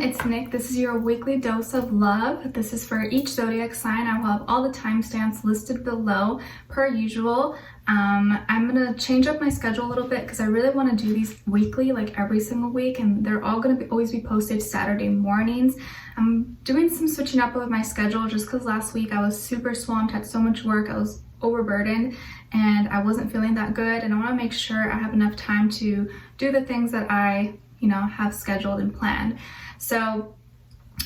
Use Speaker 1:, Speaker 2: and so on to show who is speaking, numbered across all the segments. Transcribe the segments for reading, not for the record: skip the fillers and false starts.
Speaker 1: it's Nick. This is your weekly dose of love. This is for each zodiac sign. I will have all the timestamps listed below per usual. I'm gonna change up my schedule a little bit because I really want to do these weekly, like every single week, and they're all gonna always be posted Saturday mornings. I'm doing some switching up with my schedule just because last week I was super swamped, had so much work, I was overburdened, and I wasn't feeling that good, and I want to make sure I have enough time to do the things that I have scheduled and planned. So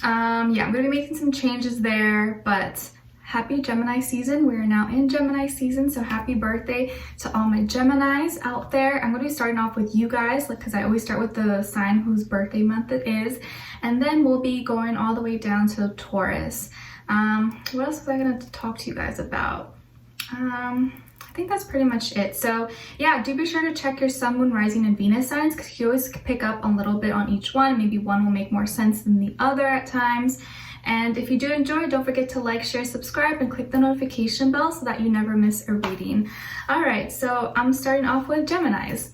Speaker 1: yeah, I'm gonna be making some changes there, but happy Gemini season. We are now in Gemini season, so happy birthday to all my Geminis out there. I'm gonna be starting off with you guys, because I always start with the sign whose birthday month it is, and then we'll be going all the way down to Taurus. What else was I gonna talk to you guys about? I think that's pretty much it. So yeah, do be sure to check your sun, moon, rising, and Venus signs, because you always pick up a little bit on each one. Maybe one will make more sense than the other at times. And if you do enjoy, don't forget to like, share, subscribe, and click the notification bell so that you never miss a reading. All right, so I'm starting off with Geminis.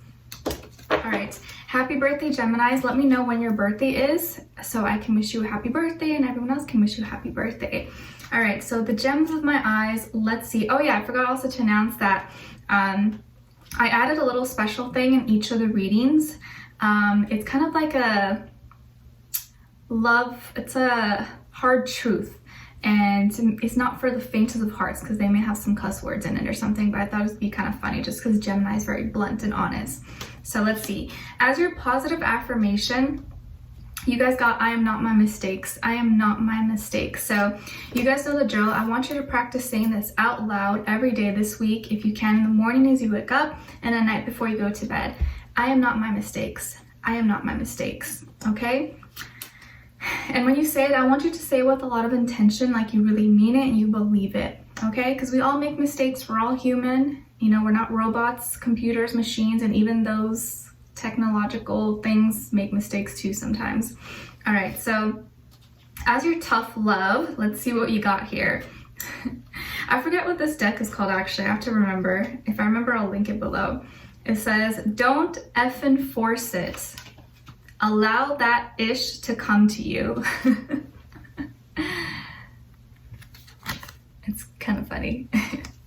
Speaker 1: All right, happy birthday, Geminis. Let me know when your birthday is so I can wish you a happy birthday and everyone else can wish you a happy birthday. All right, so the gems of my eyes, let's see. Oh yeah, I forgot also to announce that I added a little special thing in each of the readings. It's kind of like a love, it's a hard truth, and it's not for the faintest of hearts because they may have some cuss words in it or something, but I thought it would be kind of funny just because Gemini is very blunt and honest. So let's see. As your positive affirmation, you guys got, I am not my mistakes. I am not my mistakes. So you guys know the drill. I want you to practice saying this out loud every day this week, if you can, in the morning as you wake up and at night before you go to bed. I am not my mistakes. I am not my mistakes. Okay? And when you say it, I want you to say it with a lot of intention, like you really mean it and you believe it. Okay? Because we all make mistakes. We're all human. We're not robots, computers, machines, and even those technological things make mistakes too sometimes. All right, so as your tough love, let's see what you got here. I forget what this deck is called, actually. I have to remember. If I remember, I'll link it below. It says, don't effing force it. Allow that ish to come to you. It's kind of funny.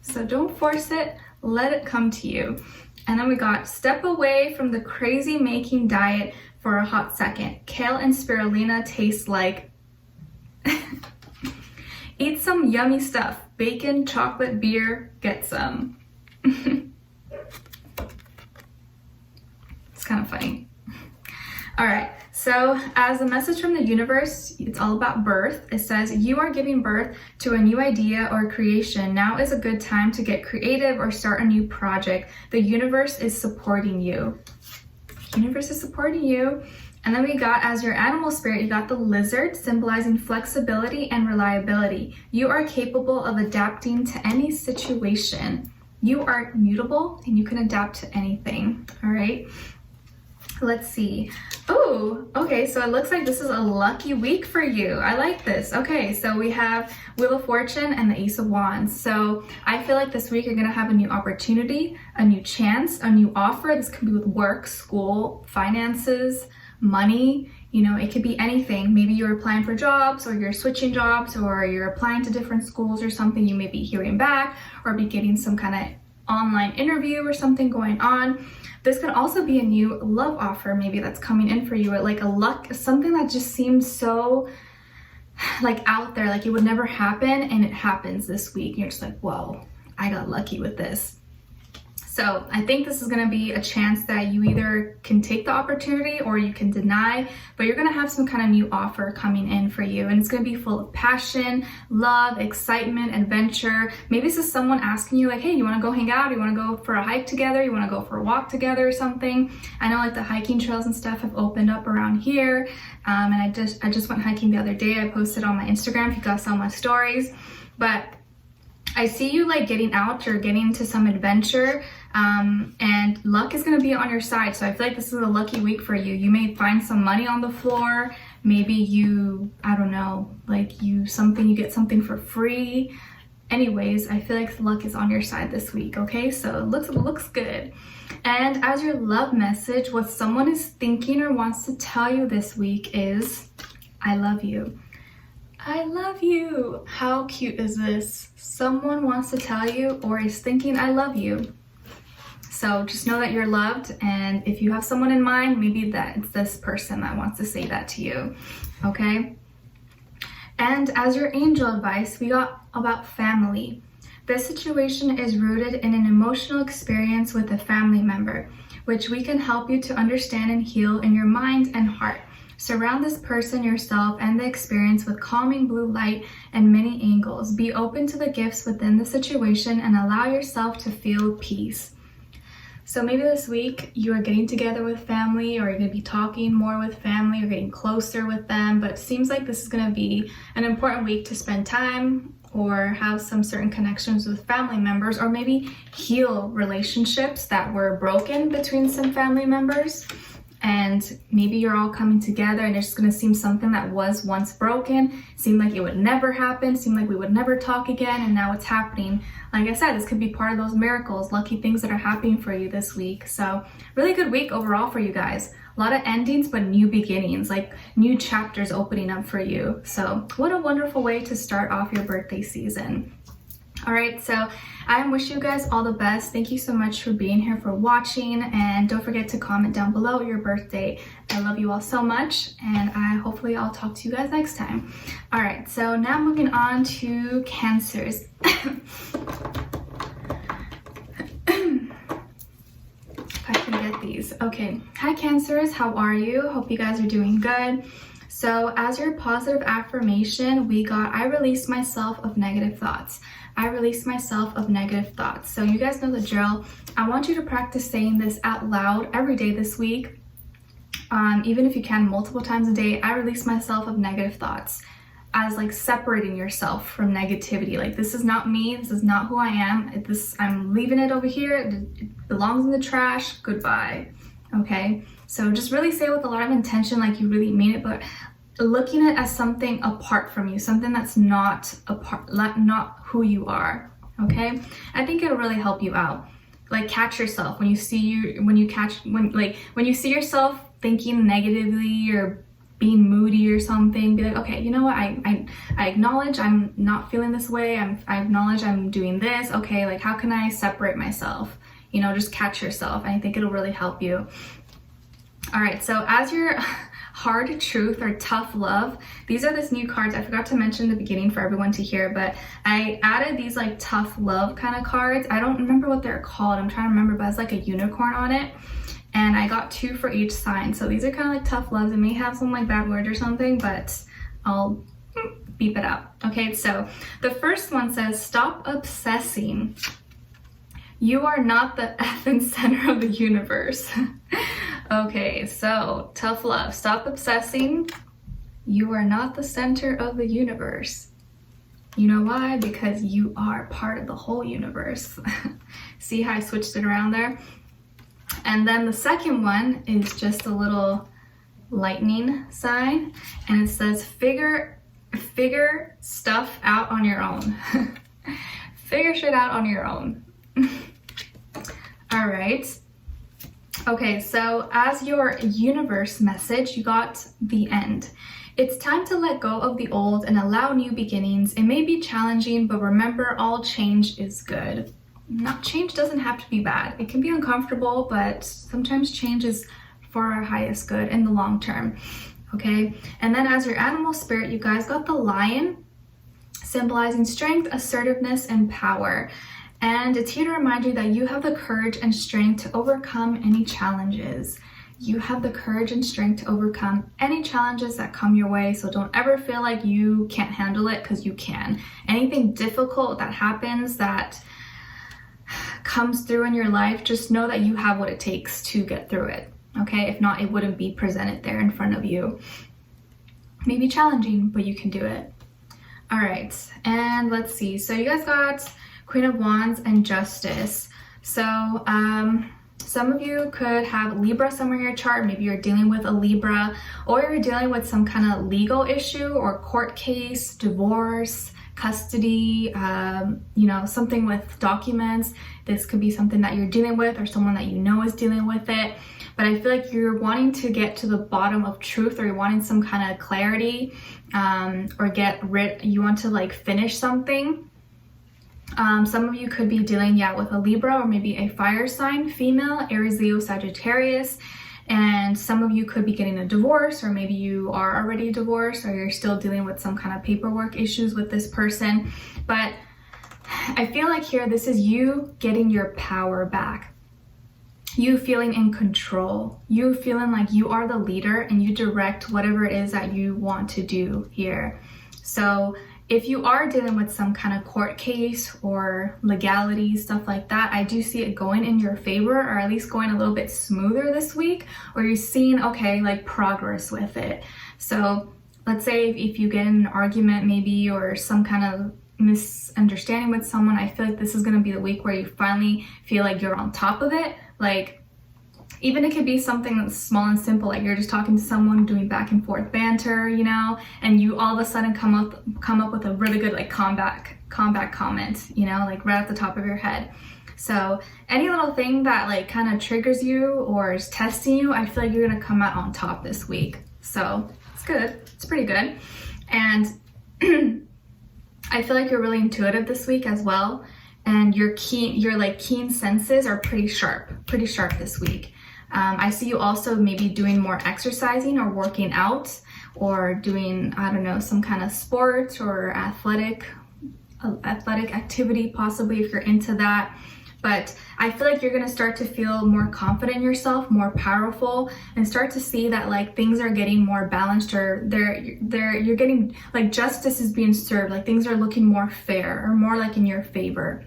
Speaker 1: So don't force it, let it come to you. And then we got, step away from the crazy making diet for a hot second. Kale and spirulina taste like. Eat some yummy stuff. Bacon, chocolate, beer, get some. It's kind of funny. All right, so as a message from the universe, it's all about birth. It says, you are giving birth to a new idea or creation. Now is a good time to get creative or start a new project. The universe is supporting you. The universe is supporting you. And then we got, as your animal spirit, you got the lizard, symbolizing flexibility and reliability. You are capable of adapting to any situation. You are mutable and you can adapt to anything, all right? Let's see. Oh, okay, so it looks like this is a lucky week for you. I like this. Okay, so we have Wheel of Fortune and the Ace of Wands. So I feel like this week you're gonna have a new opportunity, a new chance, a new offer. This could be with work, school, finances, money. It could be anything. Maybe you're applying for jobs, or you're switching jobs, or you're applying to different schools or something. You may be hearing back or be getting some kind of online interview or something going on. This could also be a new love offer maybe that's coming in for you, or like a luck, something that just seems so like out there, like it would never happen, and it happens this week. You're just like, whoa, I got lucky with this. So I think this is going to be a chance that you either can take the opportunity or you can deny, but you're going to have some kind of new offer coming in for you, and it's going to be full of passion, love, excitement, adventure. Maybe this is someone asking you like, hey, you want to go hang out? You want to go for a hike together? You want to go for a walk together or something? I know like the hiking trails and stuff have opened up around here, and I just went hiking the other day. I posted on my Instagram if you guys saw my stories, but I see you like getting out or getting to some adventure, and luck is going to be on your side. So I feel like this is a lucky week for you. You may find some money on the floor. Maybe you, I don't know, like you get something for free. Anyways, I feel like luck is on your side this week, okay? So it looks good. And as your love message, what someone is thinking or wants to tell you this week is I love you. I love you. How cute is this? Someone wants to tell you or is thinking I love you. So just know that you're loved, and if you have someone in mind, maybe that it's this person that wants to say that to you, okay? And as your angel advice, we got about family. This situation is rooted in an emotional experience with a family member, which we can help you to understand and heal in your mind and heart. Surround this person, yourself, and the experience with calming blue light and many angles. Be open to the gifts within the situation and allow yourself to feel peace. So maybe this week you are getting together with family, or you're going to be talking more with family, or getting closer with them, but it seems like this is going to be an important week to spend time or have some certain connections with family members, or maybe heal relationships that were broken between some family members. And maybe you're all coming together and it's going to seem something that was once broken, seemed like it would never happen, seemed like we would never talk again, and now it's happening. Like I said, this could be part of those miracles, lucky things that are happening for you this week. So really good week overall for you guys. A lot of endings, but new beginnings, like new chapters opening up for you. So what a wonderful way to start off your birthday season. All right, so I wish you guys all the best. Thank you so much for being here, for watching, and don't forget to comment down below your birthday. I love you all so much, and hopefully I'll talk to you guys next time. All right, so now moving on to Cancers. If I can get these. Okay, hi Cancers, how are you? Hope you guys are doing good. So as your positive affirmation, we got, I release myself of negative thoughts. I release myself of negative thoughts. So you guys know the drill. I want you to practice saying this out loud every day this week. Even if you can, multiple times a day. I release myself of negative thoughts, as like separating yourself from negativity. Like, this is not me. This is not who I am. I'm leaving it over here. It belongs in the trash. Goodbye. Okay. So just really say it with a lot of intention, like you really mean it, but looking at it as something apart from you, something that's not who you are. Okay, I think it'll really help you out. Like, catch yourself when you see see yourself thinking negatively or being moody or something. Be like, okay, you know what? I acknowledge I'm not feeling this way. I acknowledge I'm doing this. Okay, like, how can I separate myself? You know, just catch yourself. I think it'll really help you. All right, so as your hard truth or tough love, these are this new cards. I forgot to mention in the beginning for everyone to hear, but I added these like tough love kind of cards. I don't remember what they're called. I'm trying to remember, but it's like a unicorn on it. And I got 2 for each sign. So these are kind of like tough loves. It may have some like bad words or something, but I'll beep it out. Okay, so the first one says, stop obsessing. You are not the effing center of the universe. Okay, so tough love. Stop obsessing. You are not the center of the universe. You know why? Because you are part of the whole universe. See how I switched it around there? And then the second one is just a little lightning sign, and it says, figure stuff out on your own. Figure shit out on your own. All right. Okay, so as your universe message, you got the end. It's time to let go of the old and allow new beginnings. It may be challenging, but remember, all change is good. Change doesn't have to be bad. It can be uncomfortable, but sometimes change is for our highest good in the long term. Okay, and then as your animal spirit, you guys got the lion, symbolizing strength, assertiveness, and power. And it's here to remind you that you have the courage and strength to overcome any challenges. You have the courage and strength to overcome any challenges that come your way. So don't ever feel like you can't handle it, because you can. Anything difficult that happens, that comes through in your life, just know that you have what it takes to get through it. Okay, if not, it wouldn't be presented there in front of you. Maybe challenging, but you can do it. All right, and let's see. So you guys got Queen of Wands and Justice. So some of you could have Libra somewhere in your chart. Maybe you're dealing with a Libra, or you're dealing with some kind of legal issue or court case, divorce, custody, you know, something with documents. This could be something that you're dealing with, or someone that you know is dealing with it. but I feel like you're wanting to get to the bottom of truth, or you're wanting some kind of clarity, or you want to like finish something. Some of you could be dealing, with a Libra or maybe a fire sign, female, Aries, Leo, Sagittarius. And some of you could be getting a divorce, or maybe you are already divorced, or you're still dealing with some kind of paperwork issues with this person. But I feel like here, this is you getting your power back. You feeling in control. You feeling like you are the leader and you direct whatever it is that you want to do here. So if you are dealing with some kind of court case or legality, stuff like that, I do see it going in your favor, or at least going a little bit smoother this week, or you're seeing, okay, like progress with it. So let's say if you get in an argument maybe, or some kind of misunderstanding with someone, I feel like this is going to be the week where you finally feel like you're on top of it. Like, even it could be something that's small and simple, like you're just talking to someone, doing back and forth banter, and you all of a sudden come up with a really good like comeback comment, like right at the top of your head. So any little thing that like kind of triggers you or is testing you, I feel like you're gonna come out on top this week. So it's good. It's pretty good. And I feel like you're really intuitive this week as well. And your keen senses are pretty sharp this week. I see you also maybe doing more exercising or working out, or doing, I don't know, some kind of sport or athletic activity, possibly, if you're into that. But I feel like you're going to start to feel more confident in yourself, more powerful, and start to see that like things are getting more balanced, or you're getting like justice is being served, like things are looking more fair or more like in your favor.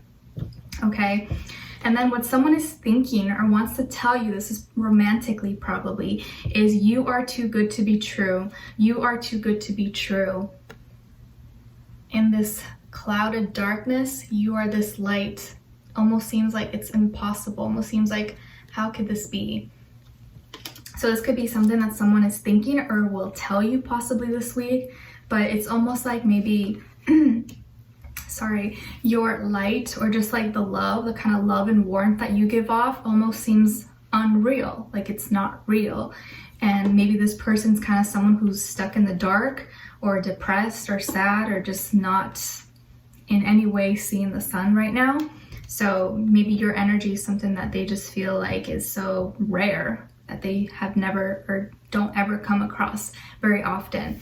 Speaker 1: Okay. And then what someone is thinking or wants to tell you, this is romantically probably, is you are too good to be true. You are too good to be true. In this clouded darkness, you are this light. Almost seems like it's impossible. Almost seems like, how could this be? So this could be something that someone is thinking or will tell you possibly this week, but it's almost like maybe your light, or just like the love, the kind of love and warmth that you give off, almost seems unreal, like it's not real. And maybe this person's kind of someone who's stuck in the dark, or depressed, or sad, or just not in any way seeing the sun right now. So maybe your energy is something that they just feel like is so rare that they have never or don't ever come across very often.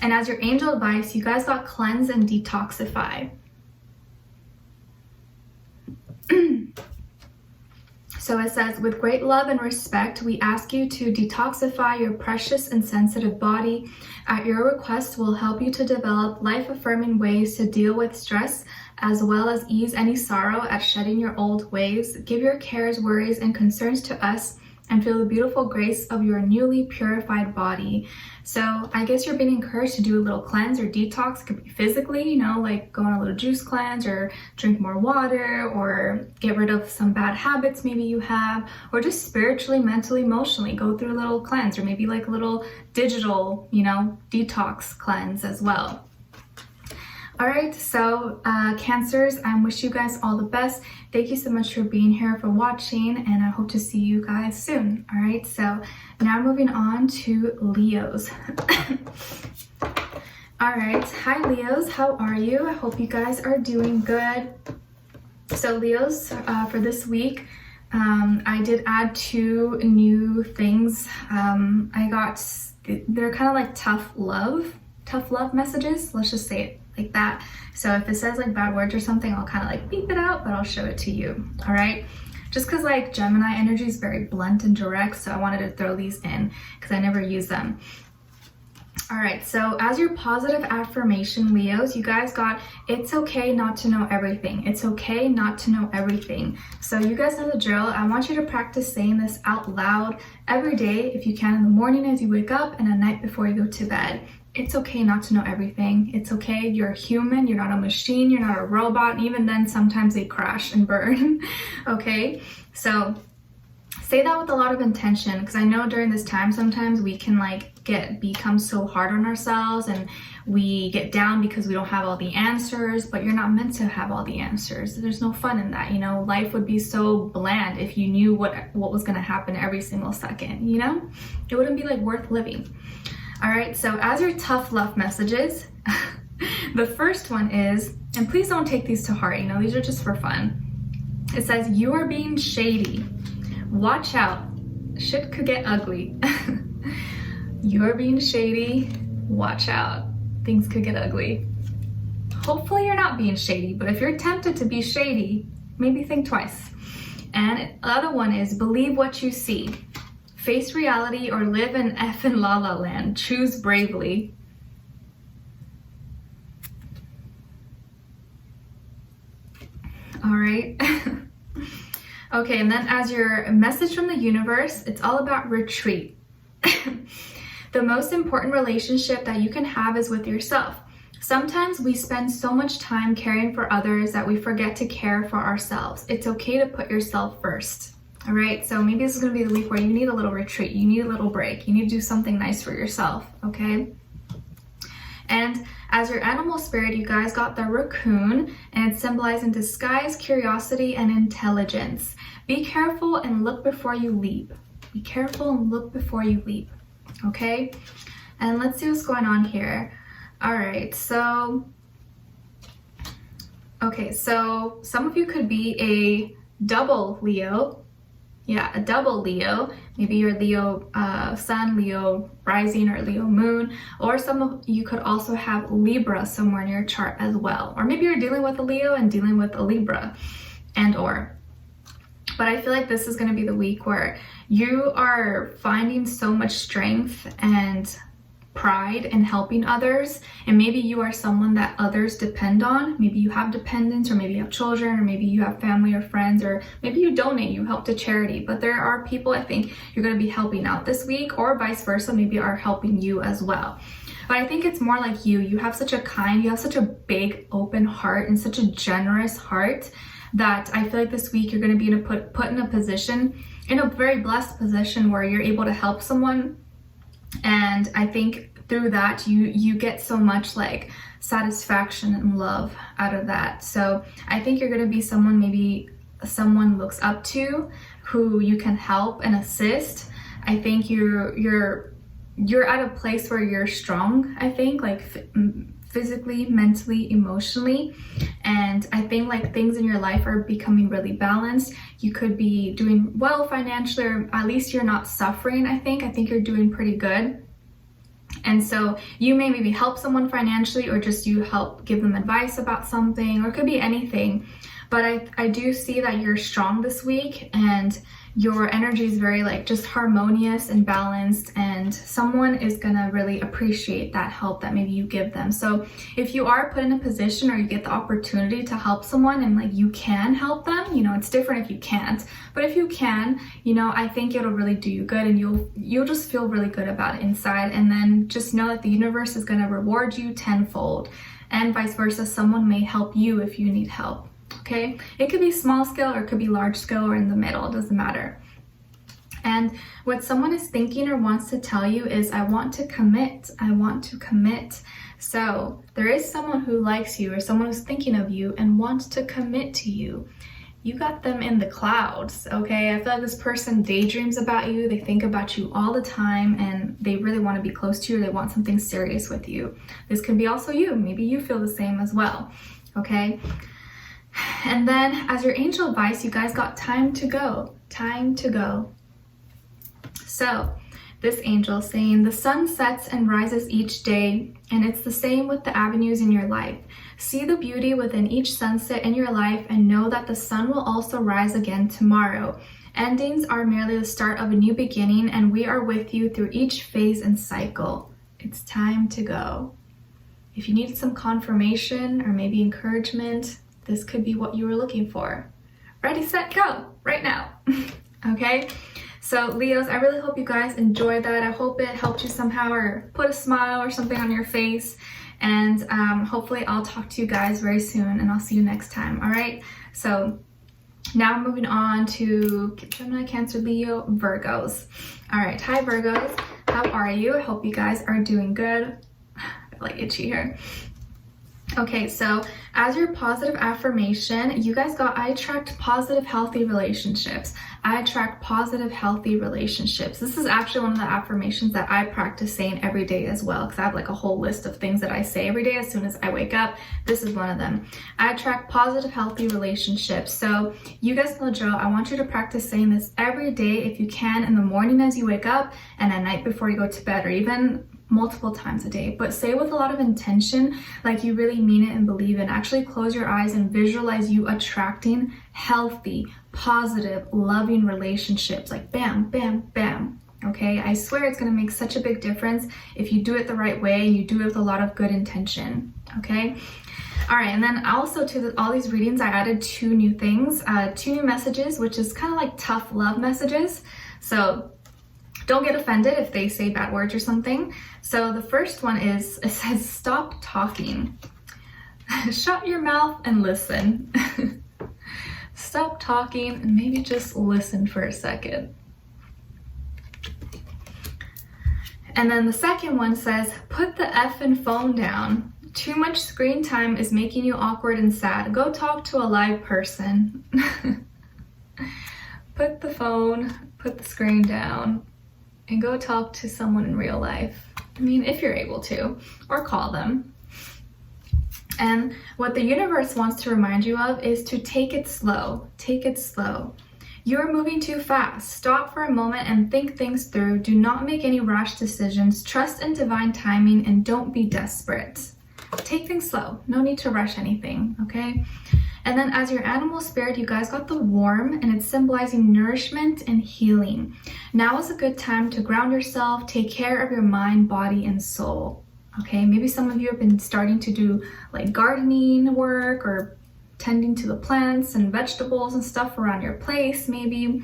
Speaker 1: And as your angel advice, you guys got cleanse and detoxify. So it says, with great love and respect, we ask you to detoxify your precious and sensitive body. At your request, we'll help you to develop life-affirming ways to deal with stress, as well as ease any sorrow at shedding your old ways. Give your cares, worries, and concerns to us, and feel the beautiful grace of your newly purified body. So I guess you're being encouraged to do a little cleanse or detox. It could be physically, like go on a little juice cleanse, or drink more water, or get rid of some bad habits maybe you have, or just spiritually, mentally, emotionally go through a little cleanse, or maybe like a little digital, detox cleanse as well. All right, so Cancers, I wish you guys all the best. Thank you so much for being here, for watching, and I hope to see you guys soon. All right, so now moving on to Leos. All right, hi Leos, how are you? I hope you guys are doing good. So Leos, for this week, I did add 2 new things. They're kind of like tough love messages. Let's just say it like that. So if it says like bad words or something, I'll kind of like beep it out, but I'll show it to you. All right, just because like Gemini energy is very blunt and direct, so I wanted to throw these in because I never use them. All right, so as your positive affirmation, Leos, you guys got, it's okay not to know everything. It's okay not to know everything. So you guys know the drill. I want you to practice saying this out loud every day if you can, in the morning as you wake up and at night before you go to bed. It's okay not to know everything. It's okay. You're human. You're not a machine. You're not a robot. And even then, sometimes they crash and burn. Okay? So say that with a lot of intention, because I know during this time sometimes we can like become so hard on ourselves and we get down because we don't have all the answers, but you're not meant to have all the answers. There's no fun in that, you know. Life would be so bland if you knew what was going to happen every single second, you know. It wouldn't be like worth living. All right, so as your tough love messages, the first one is, and please don't take these to heart, you know, these are just for fun. It says, you are being shady. Watch out. Shit could get ugly. You are being shady. Watch out. Things could get ugly. Hopefully you're not being shady, but if you're tempted to be shady, maybe think twice. And the other one is, believe what you see. Face reality or live in effing la la land. Choose bravely. All right. Okay, and then as your message from the universe, it's all about retreat. The most important relationship that you can have is with yourself. Sometimes we spend so much time caring for others that we forget to care for ourselves. It's okay to put yourself first. All right, so maybe this is going to be the week where you need a little retreat. You need a little break. You need to do something nice for yourself, okay? And as your animal spirit, you guys got the raccoon, and it's symbolizing disguise, curiosity, and intelligence. Be careful and look before you leap. Be careful and look before you leap, okay? And let's see what's going on here. All right, so, okay, so some of you could be a double Leo. Yeah, a double Leo. Maybe you're Leo sun, Leo rising, or Leo moon. Or some of you could also have Libra somewhere in your chart as well. Or maybe you're dealing with a Leo and dealing with a Libra and or. But I feel like this is going to be the week where you are finding so much strength and pride in helping others, and maybe you are someone that others depend on. Maybe you have dependents, or maybe you have children, or maybe you have family or friends, or maybe you donate, you help to charity. But there are people I think you're going to be helping out this week, or vice versa, maybe are helping you as well. But I think it's more like you have such a kind, you have such a big open heart and such a generous heart that I feel like this week you're going to be put in a position, in a very blessed position, where you're able to help someone. And I think through that you get so much like satisfaction and love out of that. So I think you're going to be someone maybe someone looks up to, who you can help and assist. I think you're at a place where you're strong, I think, like physically, mentally, emotionally. And I think like things in your life are becoming really balanced. You could be doing well financially, or at least you're not suffering. I think you're doing pretty good. And so you may maybe help someone financially, or just you help give them advice about something, or it could be anything. But I do see that you're strong this week, and your energy is very like just harmonious and balanced, and someone is gonna really appreciate that help that maybe you give them. So if you are put in a position, or you get the opportunity to help someone and like you can help them, you know, it's different if you can't, but if you can, you know, I think it'll really do you good, and you'll just feel really good about it inside. And then just know that the universe is gonna reward you tenfold, and vice versa, someone may help you if you need help. Okay, it could be small scale, or it could be large scale, or in the middle, it doesn't matter. And what someone is thinking or wants to tell you is, I want to commit, I want to commit. So there is someone who likes you, or someone who's thinking of you and wants to commit to you. You got them in the clouds, okay? I feel like this person daydreams about you, they think about you all the time, and they really want to be close to you, or they want something serious with you. This could be also you, maybe you feel the same as well, okay? And then as your angel advice, you guys got time to go, time to go. So this angel saying, the sun sets and rises each day, and it's the same with the avenues in your life. See the beauty within each sunset in your life, and know that the sun will also rise again tomorrow. Endings are merely the start of a new beginning, and we are with you through each phase and cycle. It's time to go. If you need some confirmation or maybe encouragement, this could be what you were looking for. Ready, set, go, right now. Okay? So Leos, I really hope you guys enjoyed that. I hope it helped you somehow, or put a smile or something on your face. And hopefully I'll talk to you guys very soon, and I'll see you next time. All right? So Now moving on to Gemini, Cancer, Leo, Virgos. All right, hi Virgos, how are you? I hope you guys are doing good. I feel like itchy here. Okay, so as your positive affirmation, you guys got, I attract positive, healthy relationships. I attract positive, healthy relationships. This is actually one of the affirmations that I practice saying every day as well, because I have like a whole list of things that I say every day as soon as I wake up. This is one of them. I attract positive, healthy relationships. So you guys know Joe, I want you to practice saying this every day if you can, in the morning as you wake up and at night before you go to bed, or even multiple times a day, but say with a lot of intention, like you really mean it and believe it. Actually close your eyes and visualize you attracting healthy, positive, loving relationships, like bam, bam, bam. Okay, I swear it's going to make such a big difference if you do it the right way and you do it with a lot of good intention. Okay, all right, and then also to all these readings I added 2 new things, 2 new messages, which is kind of like tough love messages. So don't get offended if they say bad words or something. So the first one is, it says, stop talking. Shut your mouth and listen. Stop talking and maybe just listen for a second. And then the second one says, put the effing phone down. Too much screen time is making you awkward and sad. Go talk to a live person. Put the phone, put the screen down, and go talk to someone in real life. I mean, if you're able to, or call them. And what the universe wants to remind you of is to take it slow. Take it slow. You're moving too fast. Stop for a moment and think things through. Do not make any rash decisions. Trust in divine timing and don't be desperate. Take things slow. No need to rush anything, okay? And then as your animal spirit, you guys got the worm, and it's symbolizing nourishment and healing. Now is a good time to ground yourself, take care of your mind, body, and soul. Okay, maybe some of you have been starting to do like gardening work or tending to the plants and vegetables and stuff around your place maybe.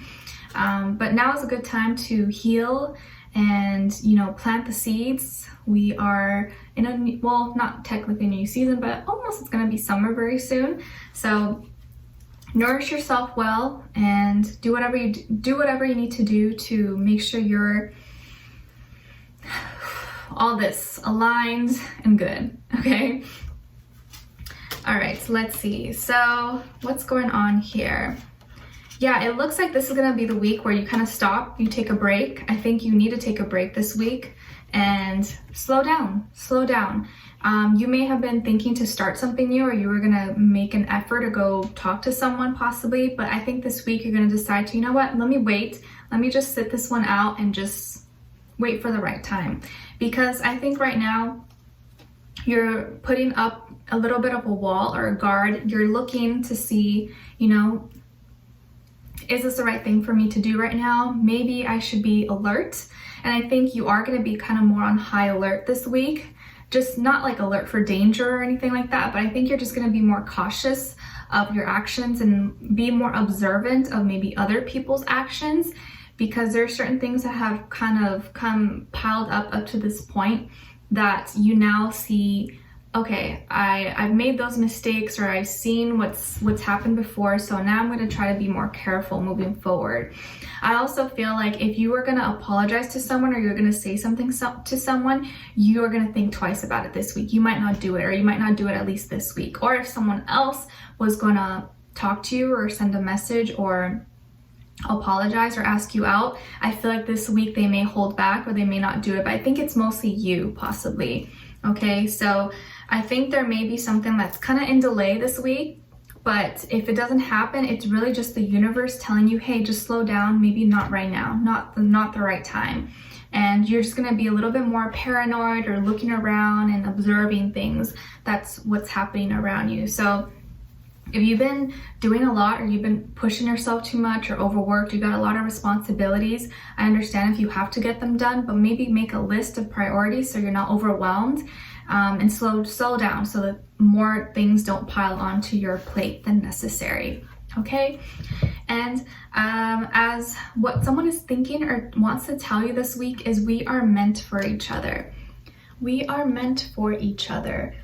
Speaker 1: But now is a good time to heal and, you know, plant the seeds. We are in a, well, not technically a new season, but almost, it's going to be summer very soon. So nourish yourself well and do whatever you need to do to make sure you're all this aligned and good. Okay. All right, so let's see. So what's going on here? Yeah, it looks like this is gonna be the week where you kind of stop, you take a break. I think you need to take a break this week and slow down, slow down. You may have been thinking to start something new, or you were gonna make an effort to go talk to someone possibly, but I think this week you're gonna decide to, you know what, let me wait. Let me just sit this one out and just wait for the right time. Because I think right now you're putting up a little bit of a wall or a guard. You're looking to see, you know, is this the right thing for me to do right now? Maybe I should be alert. And I think you are going to be kind of more on high alert this week. Just not like alert for danger or anything like that, but I think you're just going to be more cautious of your actions and be more observant of maybe other people's actions, because there are certain things that have kind of come piled up to this point that you now see, okay, I've made those mistakes, or I've seen what's happened before, so now I'm going to try to be more careful moving forward. I also feel like if you were going to apologize to someone, or you're going to say something to someone, you are going to think twice about it this week. You might not do it, or you might not do it at least this week. Or if someone else was going to talk to you or send a message or apologize or ask you out, I feel like this week they may hold back or they may not do it, but I think it's mostly you possibly. Okay, so I think there may be something that's kind of in delay this week, but if it doesn't happen, it's really just the universe telling you, hey, just slow down, maybe not right now, not the right time. And you're just going to be a little bit more paranoid or looking around and observing things. That's what's happening around you. So if you've been doing a lot, or you've been pushing yourself too much, or overworked, you got a lot of responsibilities, I understand if you have to get them done, but maybe make a list of priorities so you're not overwhelmed, and slow down so that more things don't pile onto your plate than necessary. Okay? And as what someone is thinking or wants to tell you this week is, we are meant for each other. We are meant for each other.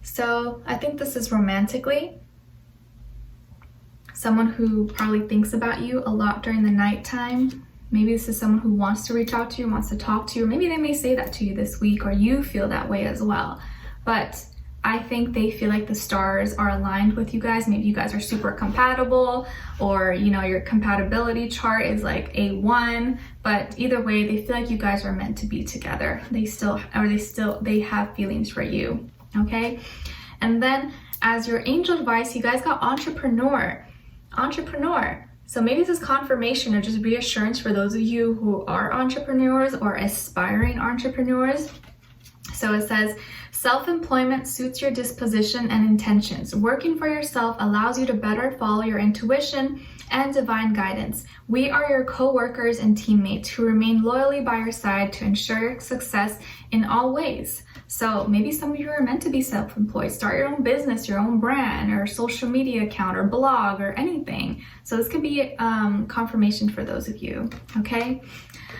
Speaker 1: So I think this is romantically. someone who probably thinks about you a lot during the nighttime. Maybe this is someone who wants to reach out to you, wants to talk to you, or maybe they may say that to you this week, or you feel that way as well. But I think they feel like the stars are aligned with you guys. Maybe you guys are super compatible, or you know, your compatibility chart is like A1, but either way, they feel like you guys are meant to be together. They have feelings for you, okay? And then as your angel advice, you guys got entrepreneur. So maybe this is confirmation or just reassurance for those of you who are entrepreneurs or aspiring entrepreneurs. So it says, self-employment suits your disposition and intentions. Working for yourself allows you to better follow your intuition and divine guidance. We are your co-workers and teammates who remain loyally by your side to ensure your success in all ways. So maybe some of you are meant to be self-employed. Start your own business, your own brand, or social media account, or blog, or anything. So this could be confirmation for those of you, okay?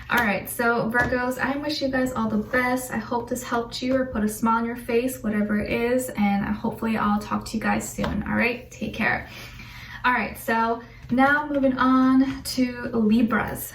Speaker 1: All right, so Virgos, I wish you guys all the best. I hope this helped you or put a smile on your face, whatever it is, and hopefully I'll talk to you guys soon, all right? Take care. All right, so now moving on to Libras.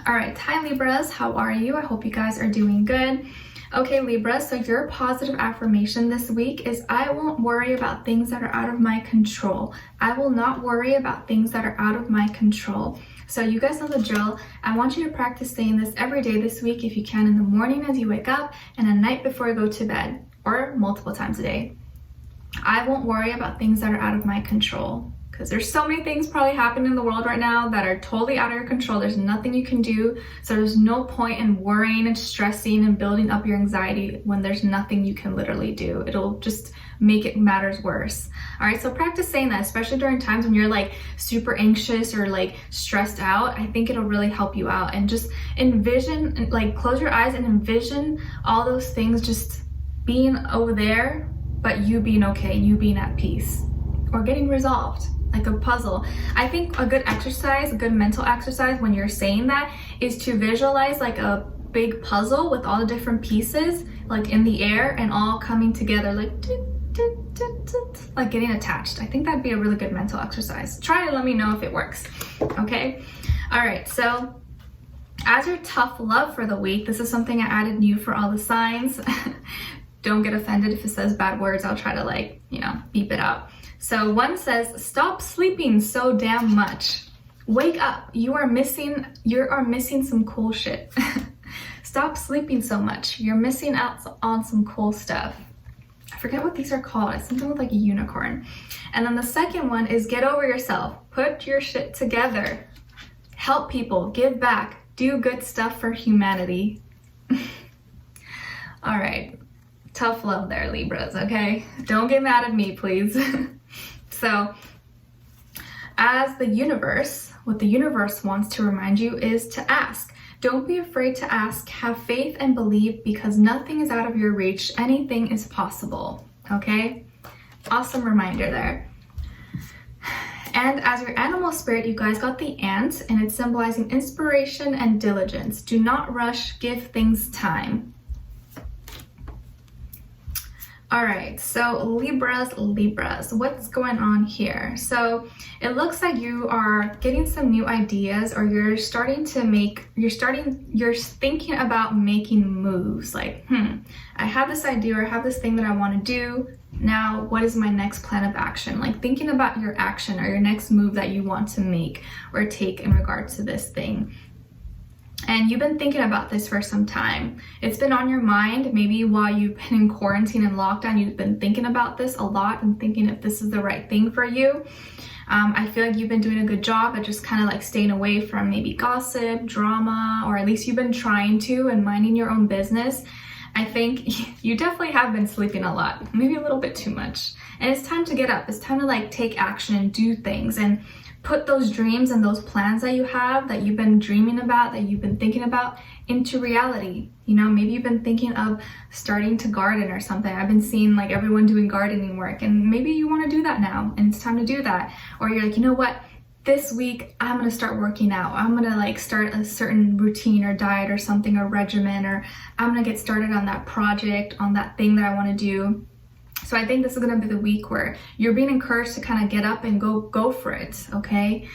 Speaker 1: All right, hi Libras, how are you? I hope you guys are doing good. Okay, Libra, so your positive affirmation this week is, I won't worry about things that are out of my control. I will not worry about things that are out of my control. So you guys know the drill. I want you to practice saying this every day this week if you can, in the morning as you wake up and at night before you go to bed, or multiple times a day. I won't worry about things that are out of my control. Because there's so many things probably happening in the world right now that are totally out of your control. There's nothing you can do. So there's no point in worrying and stressing and building up your anxiety when there's nothing you can literally do. It'll just make it matters worse. All right, so practice saying that, especially during times when you're like super anxious or like stressed out. I think it'll really help you out. And just envision, like close your eyes and envision all those things just being over there, but you being okay, you being at peace, or getting resolved. Like a puzzle. I think a good exercise, a good mental exercise when you're saying that, is to visualize like a big puzzle with all the different pieces like in the air and all coming together, like getting attached. I think that'd be a really good mental exercise. Try it, let me know if it works. Okay. All right, so as your tough love for the week, this is something I added new for all the signs. Don't get offended if it says bad words. I'll try to, like, you know, beep it out. So one says, stop sleeping so damn much. Wake up. You are missing some cool shit. Stop sleeping so much. You're missing out on some cool stuff. I forget what these are called. It's something with like a unicorn. And then the second one is, get over yourself. Put your shit together. Help people. Give back. Do good stuff for humanity. All right. Tough love there, Libras, okay? Don't get mad at me, please. So, as the universe, what the universe wants to remind you is to ask. Don't be afraid to ask. Have faith and believe, because nothing is out of your reach. Anything is possible, okay? Awesome reminder there. And as your animal spirit, you guys got the ant, and it's symbolizing inspiration and diligence. Do not rush, give things time. All right, so Libras, what's going on here? So it looks like you are getting some new ideas, or you're thinking about making moves. Like, I have this idea, or I have this thing that I want to do. Now, what is my next plan of action? Like thinking about your action or your next move that you want to make or take in regards to this thing. And you've been thinking about this for some time. It's been on your mind. Maybe while you've been in quarantine and lockdown, you've been thinking about this a lot and thinking if this is the right thing for you. I feel like you've been doing a good job at just kind of like staying away from maybe gossip, drama, or at least you've been trying to, and minding your own business. I think you definitely have been sleeping a lot, maybe a little bit too much. And it's time to get up. It's time to like take action and do things and put those dreams and those plans that you have, that you've been dreaming about, that you've been thinking about, into reality. You know, maybe you've been thinking of starting to garden or something. I've been seeing like everyone doing gardening work, and maybe you want to do that now and it's time to do that. Or you're like, you know what? This week I'm going to start working out. I'm going to like start a certain routine or diet or something, or regimen, or I'm going to get started on that project, on that thing that I want to do. So I think this is going to be the week where you're being encouraged to kind of get up and go for it, okay?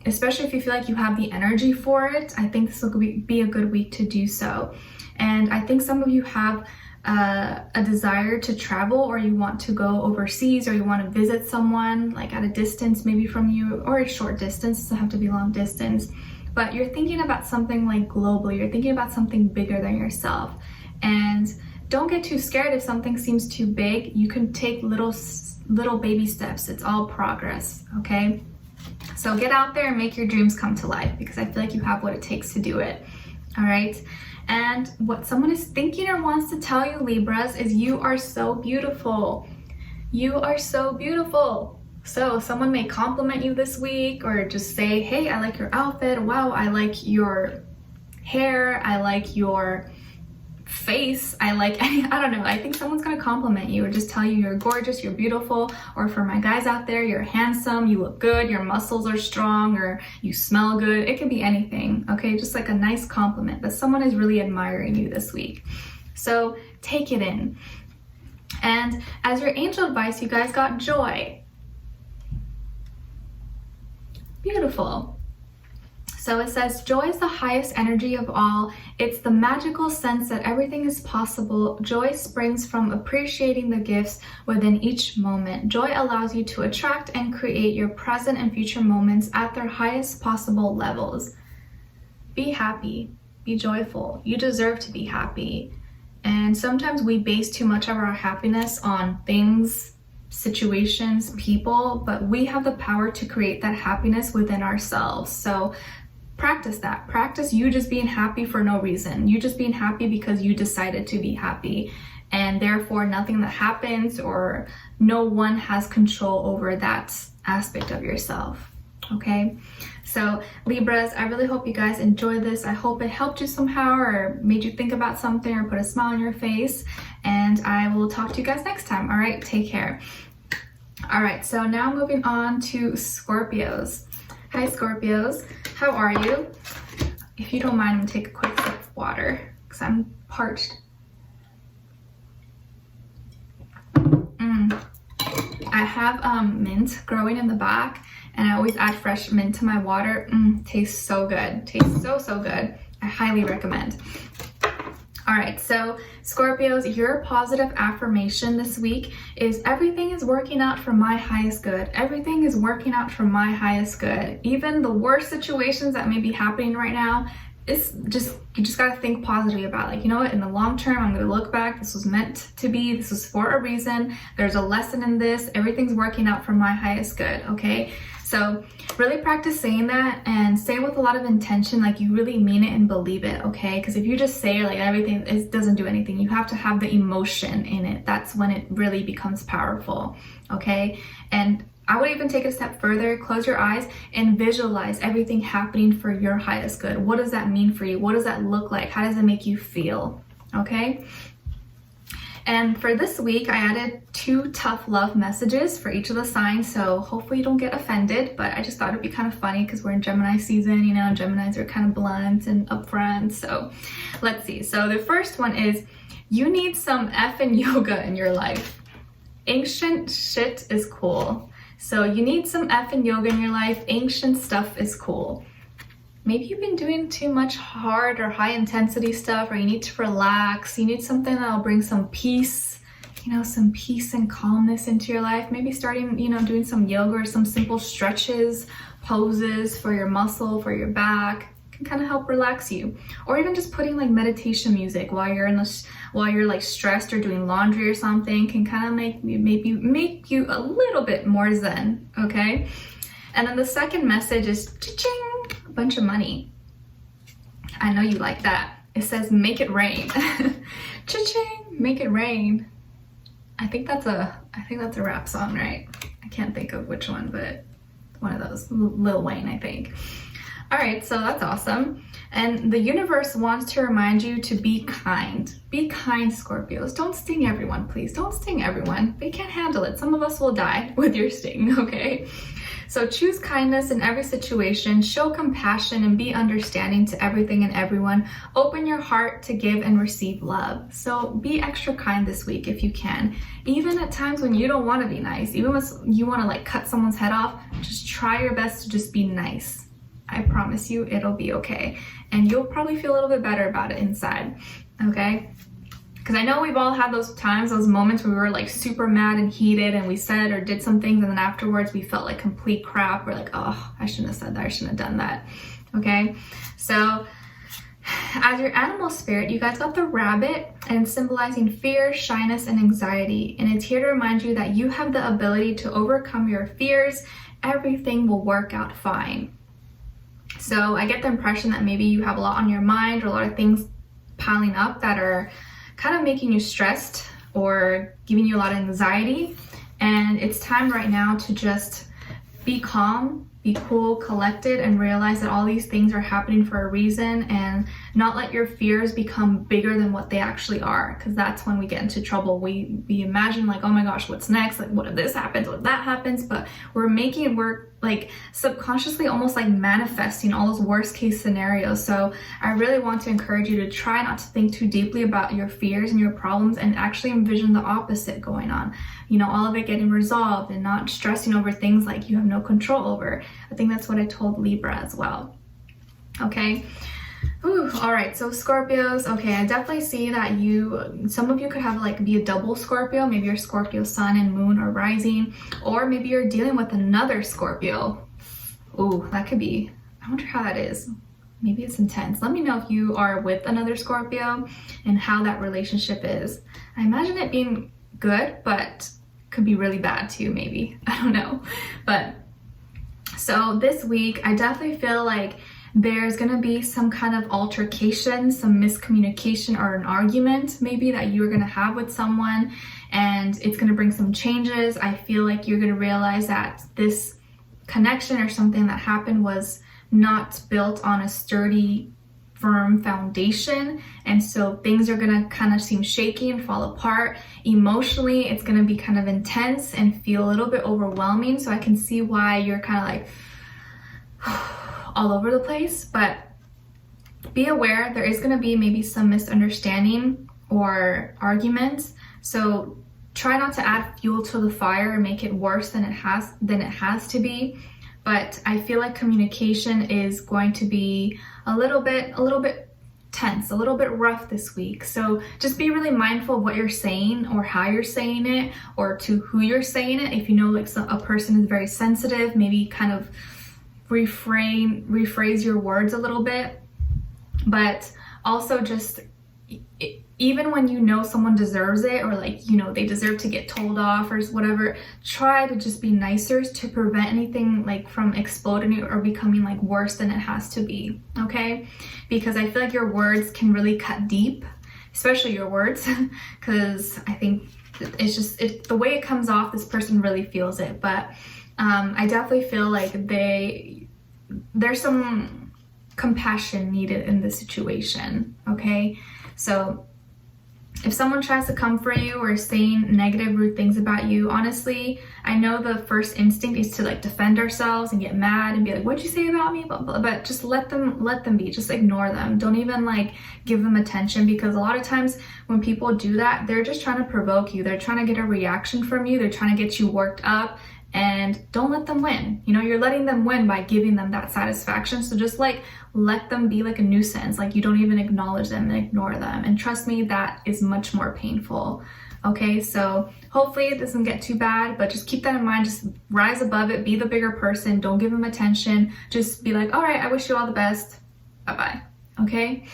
Speaker 1: Especially if you feel like you have the energy for it, I think this will be a good week to do so. And I think some of you have a desire to travel, or you want to go overseas, or you want to visit someone like at a distance maybe from you, or a short distance. It doesn't have to be long distance, but you're thinking about something like global. You're thinking about something bigger than yourself. And don't get too scared if something seems too big. You can take little baby steps. It's all progress, okay? So get out there and make your dreams come to life, because I feel like you have what it takes to do it, all right? And what someone is thinking or wants to tell you, Libras, is you are so beautiful. You are so beautiful. So someone may compliment you this week, or just say, hey, I like your outfit. Wow, I like your hair. I like your face. I don't know. I think someone's gonna compliment you or just tell you you're gorgeous, you're beautiful. Or for my guys out there, you're handsome, you look good, your muscles are strong, or you smell good. It can be anything, okay? Just like a nice compliment that someone is really admiring you this week. So take it in. And as your angel advice, you guys got joy. Beautiful. So it says, joy is the highest energy of all. It's the magical sense that everything is possible. Joy springs from appreciating the gifts within each moment. Joy allows you to attract and create your present and future moments at their highest possible levels. Be happy, be joyful. You deserve to be happy. And sometimes we base too much of our happiness on things, situations, people, but we have the power to create that happiness within ourselves. So practice that. Practice you just being happy for no reason. You just being happy because you decided to be happy. And therefore nothing that happens or no one has control over that aspect of yourself. Okay? So Libras, I really hope you guys enjoyed this. I hope it helped you somehow, or made you think about something, or put a smile on your face. And I will talk to you guys next time. All right? Take care. All right, so now moving on to Scorpios. Hi Scorpios, how are you? If you don't mind, I'm gonna take a quick sip of water because I'm parched. I have mint growing in the back, and I always add fresh mint to my water. Tastes so good, tastes so good. I highly recommend. All right, so Scorpios, your positive affirmation this week is everything is working out for my highest good. Everything is working out for my highest good. Even the worst situations that may be happening right now, it's just, you just gotta think positively about it. Like, you know what, in the long term, I'm gonna look back, this was meant to be, this was for a reason, there's a lesson in this, everything's working out for my highest good, okay? So really practice saying that, and say it with a lot of intention, like you really mean it and believe it, okay? Because if you just say like everything, it doesn't do anything. You have to have the emotion in it. That's when it really becomes powerful, okay? And I would even take it a step further. Close your eyes and visualize everything happening for your highest good. What does that mean for you? What does that look like? How does it make you feel, okay? And for this week, I added 2 tough love messages for each of the signs, so hopefully you don't get offended, but I just thought it'd be kind of funny because we're in Gemini season, you know, and Geminis are kind of blunt and upfront, so let's see. So the first one is, you need some effing yoga in your life. Ancient shit is cool. So you need some effing yoga in your life. Ancient stuff is cool. Maybe you've been doing too much hard or high intensity stuff, or you need to relax. You need something that'll bring some peace, you know, some peace and calmness into your life. Maybe starting, you know, doing some yoga or some simple stretches, poses for your muscle, for your back, can kind of help relax you. Or even just putting like meditation music while you're like stressed or doing laundry or something can kind of make you a little bit more zen, okay? And then the second message is cha-ching, a bunch of money. I know you like that. It says make it rain. Cha-ching, make it rain. I think that's a rap song, right? I can't think of which one, but one of those. Lil Wayne, I think. All right, so that's awesome. And the universe wants to remind you to be kind. Be kind, Scorpios. Don't sting everyone, please. Don't sting everyone. They can't handle it. Some of us will die with your sting, okay? So choose kindness in every situation, show compassion, and be understanding to everything and everyone. Open your heart to give and receive love. So be extra kind this week if you can. Even at times when you don't want to be nice, even when you want to like cut someone's head off, just try your best to just be nice. I promise you it'll be okay. And you'll probably feel a little bit better about it inside, okay? Because I know we've all had those times, those moments where we were like super mad and heated and we said or did some things and then afterwards we felt like complete crap. We're like, oh, I shouldn't have said that, I shouldn't have done that, okay? So as your animal spirit, you guys got the rabbit, and symbolizing fear, shyness, and anxiety. And it's here to remind you that you have the ability to overcome your fears. Everything will work out fine. So I get the impression that maybe you have a lot on your mind or a lot of things piling up that are kind of making you stressed or giving you a lot of anxiety. And it's time right now to just be calm, be cool, collected, and realize that all these things are happening for a reason, and not let your fears become bigger than what they actually are, because that's when we get into trouble. We imagine like, oh my gosh, what's next? Like, what if this happens? What if that happens? But we're like subconsciously almost like manifesting all those worst case scenarios. So I really want to encourage you to try not to think too deeply about your fears and your problems, and actually envision the opposite going on. You know, all of it getting resolved and not stressing over things like you have no control over. I think that's what I told Libra as well. Okay. Ooh, all right, so Scorpios. Okay, I definitely see that some of you could have like be a double Scorpio. Maybe you're Scorpio sun and moon or rising, or maybe you're dealing with another Scorpio. Ooh, that could be, I wonder how that is. Maybe it's intense. Let me know if you are with another Scorpio and how that relationship is. I imagine it being good, but could be really bad too, maybe. I don't know. But so this week, I definitely feel like there's gonna be some kind of altercation, some miscommunication or an argument maybe that you're gonna have with someone, and it's gonna bring some changes. I feel like you're gonna realize that this connection or something that happened was not built on a sturdy, firm foundation, and so things are gonna kind of seem shaky and fall apart. Emotionally, it's gonna be kind of intense and feel a little bit overwhelming, so I can see why you're kind of like all over the place. But be aware there is going to be maybe some misunderstanding or arguments, so try not to add fuel to the fire and make it worse than it has to be. But I feel like communication is going to be a little bit tense, a little bit rough this week. So just be really mindful of what you're saying or how you're saying it or to who you're saying it. If you know like a person is very sensitive, maybe kind of rephrase your words a little bit. But also just even when you know someone deserves it, or like, you know, they deserve to get told off or whatever, try to just be nicer to prevent anything like from exploding or becoming like worse than it has to be, okay? Because I feel like your words can really cut deep, especially your words, because I think it's just the way it comes off, this person really feels it. But I definitely feel like there's some compassion needed in this situation, okay? So if someone tries to come for you or is saying negative, rude things about you, honestly, I know the first instinct is to like defend ourselves and get mad and be like, what'd you say about me? But just let them be, just ignore them. Don't even like give them attention, because a lot of times when people do that, they're just trying to provoke you. They're trying to get a reaction from you. They're trying to get you worked up. And don't let them win. You know, you're letting them win by giving them that satisfaction. So just like let them be like a nuisance. Like you don't even acknowledge them and ignore them. And trust me, that is much more painful. Okay, so hopefully it doesn't get too bad, but just keep that in mind. Just rise above it. Be the bigger person. Don't give them attention. Just be like, all right, I wish you all the best. Bye-bye. Okay?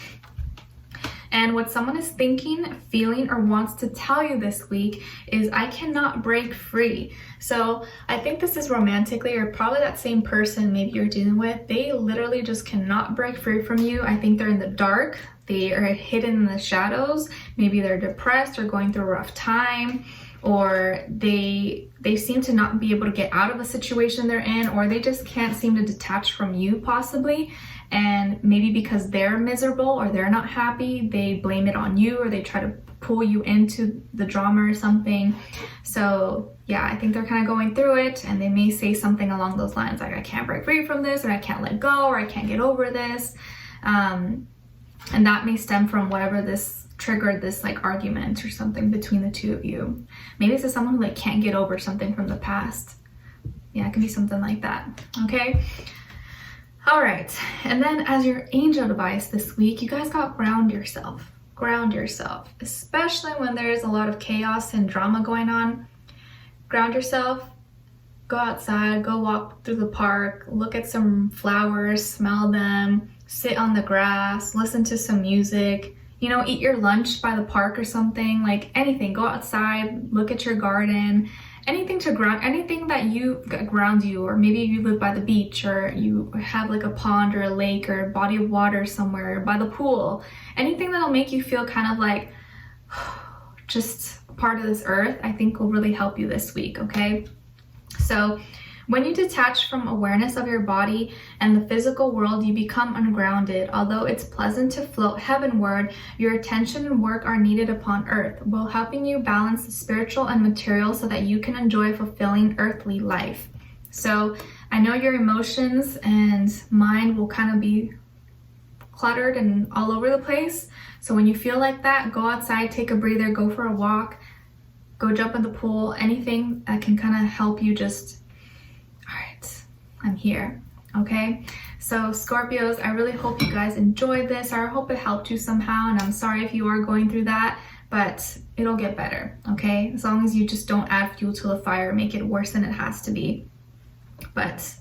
Speaker 1: And what someone is thinking, feeling, or wants to tell you this week is, I cannot break free. So I think this is romantically, or probably that same person maybe you're dealing with, they literally just cannot break free from you. I think they're in the dark. They are hidden in the shadows. Maybe they're depressed or going through a rough time, or they seem to not be able to get out of a situation they're in, or they just can't seem to detach from you possibly. and maybe because they're miserable or they're not happy, they blame it on you, or they try to pull you into the drama or something. So yeah, I think they're kind of going through it, and they may say something along those lines like, I can't break free from this, or I can't let go, or I can't get over this. And that may stem from whatever this triggered, this like argument or something between the two of you. Maybe it's someone who like can't get over something from the past. Yeah, it could be something like that. Okay. All right. And then as your angel advice this week, you guys got ground yourself. Ground yourself, especially when there's a lot of chaos and drama going on. Ground yourself. Go outside, go walk through the park, look at some flowers, smell them, sit on the grass, listen to some music, you know, eat your lunch by the park or something, like anything. Go outside, look at your garden, anything to ground, anything that grounds you, or maybe you live by the beach, or you have like a pond or a lake or a body of water somewhere, or by the pool, anything that'll make you feel kind of like just part of this earth, I think will really help you this week, okay? So when you detach from awareness of your body and the physical world, you become ungrounded. Although it's pleasant to float heavenward, your attention and work are needed upon earth, while helping you balance the spiritual and material so that you can enjoy fulfilling earthly life. So I know your emotions and mind will kind of be cluttered and all over the place. So when you feel like that, go outside, take a breather, go for a walk, go jump in the pool, anything that can kind of help you just, all right, I'm here, okay? So Scorpios, I really hope you guys enjoyed this, or I hope it helped you somehow, and I'm sorry if you are going through that, but it'll get better, okay? As long as you just don't add fuel to the fire, make it worse than it has to be. But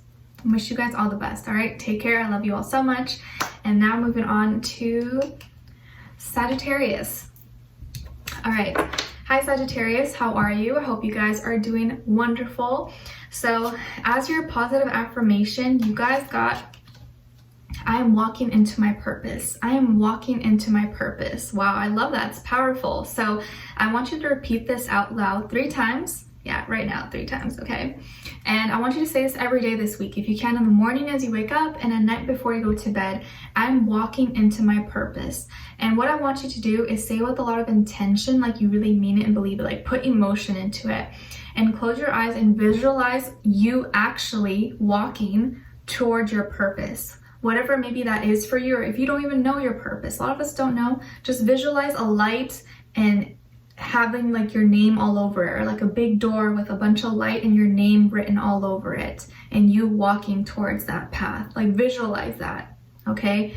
Speaker 1: I wish you guys all the best, all right? Take care, I love you all so much. And now moving on to Sagittarius. All right. Hi Sagittarius, how are you? I hope you guys are doing wonderful. So as your positive affirmation, you guys got, I am walking into my purpose. I am walking into my purpose. Wow, I love that. It's powerful. So I want you to repeat this out loud 3 times. Yeah, right now, 3 times, okay? And I want you to say this every day this week. If you can, in the morning as you wake up, and at night before you go to bed. I'm walking into my purpose. And what I want you to do is say with a lot of intention, like you really mean it and believe it, like put emotion into it. And close your eyes and visualize you actually walking towards your purpose. Whatever maybe that is for you, or if you don't even know your purpose. A lot of us don't know. Just visualize a light and having like your name all over it, or like a big door with a bunch of light and your name written all over it, and you walking towards that path. Like visualize that, okay?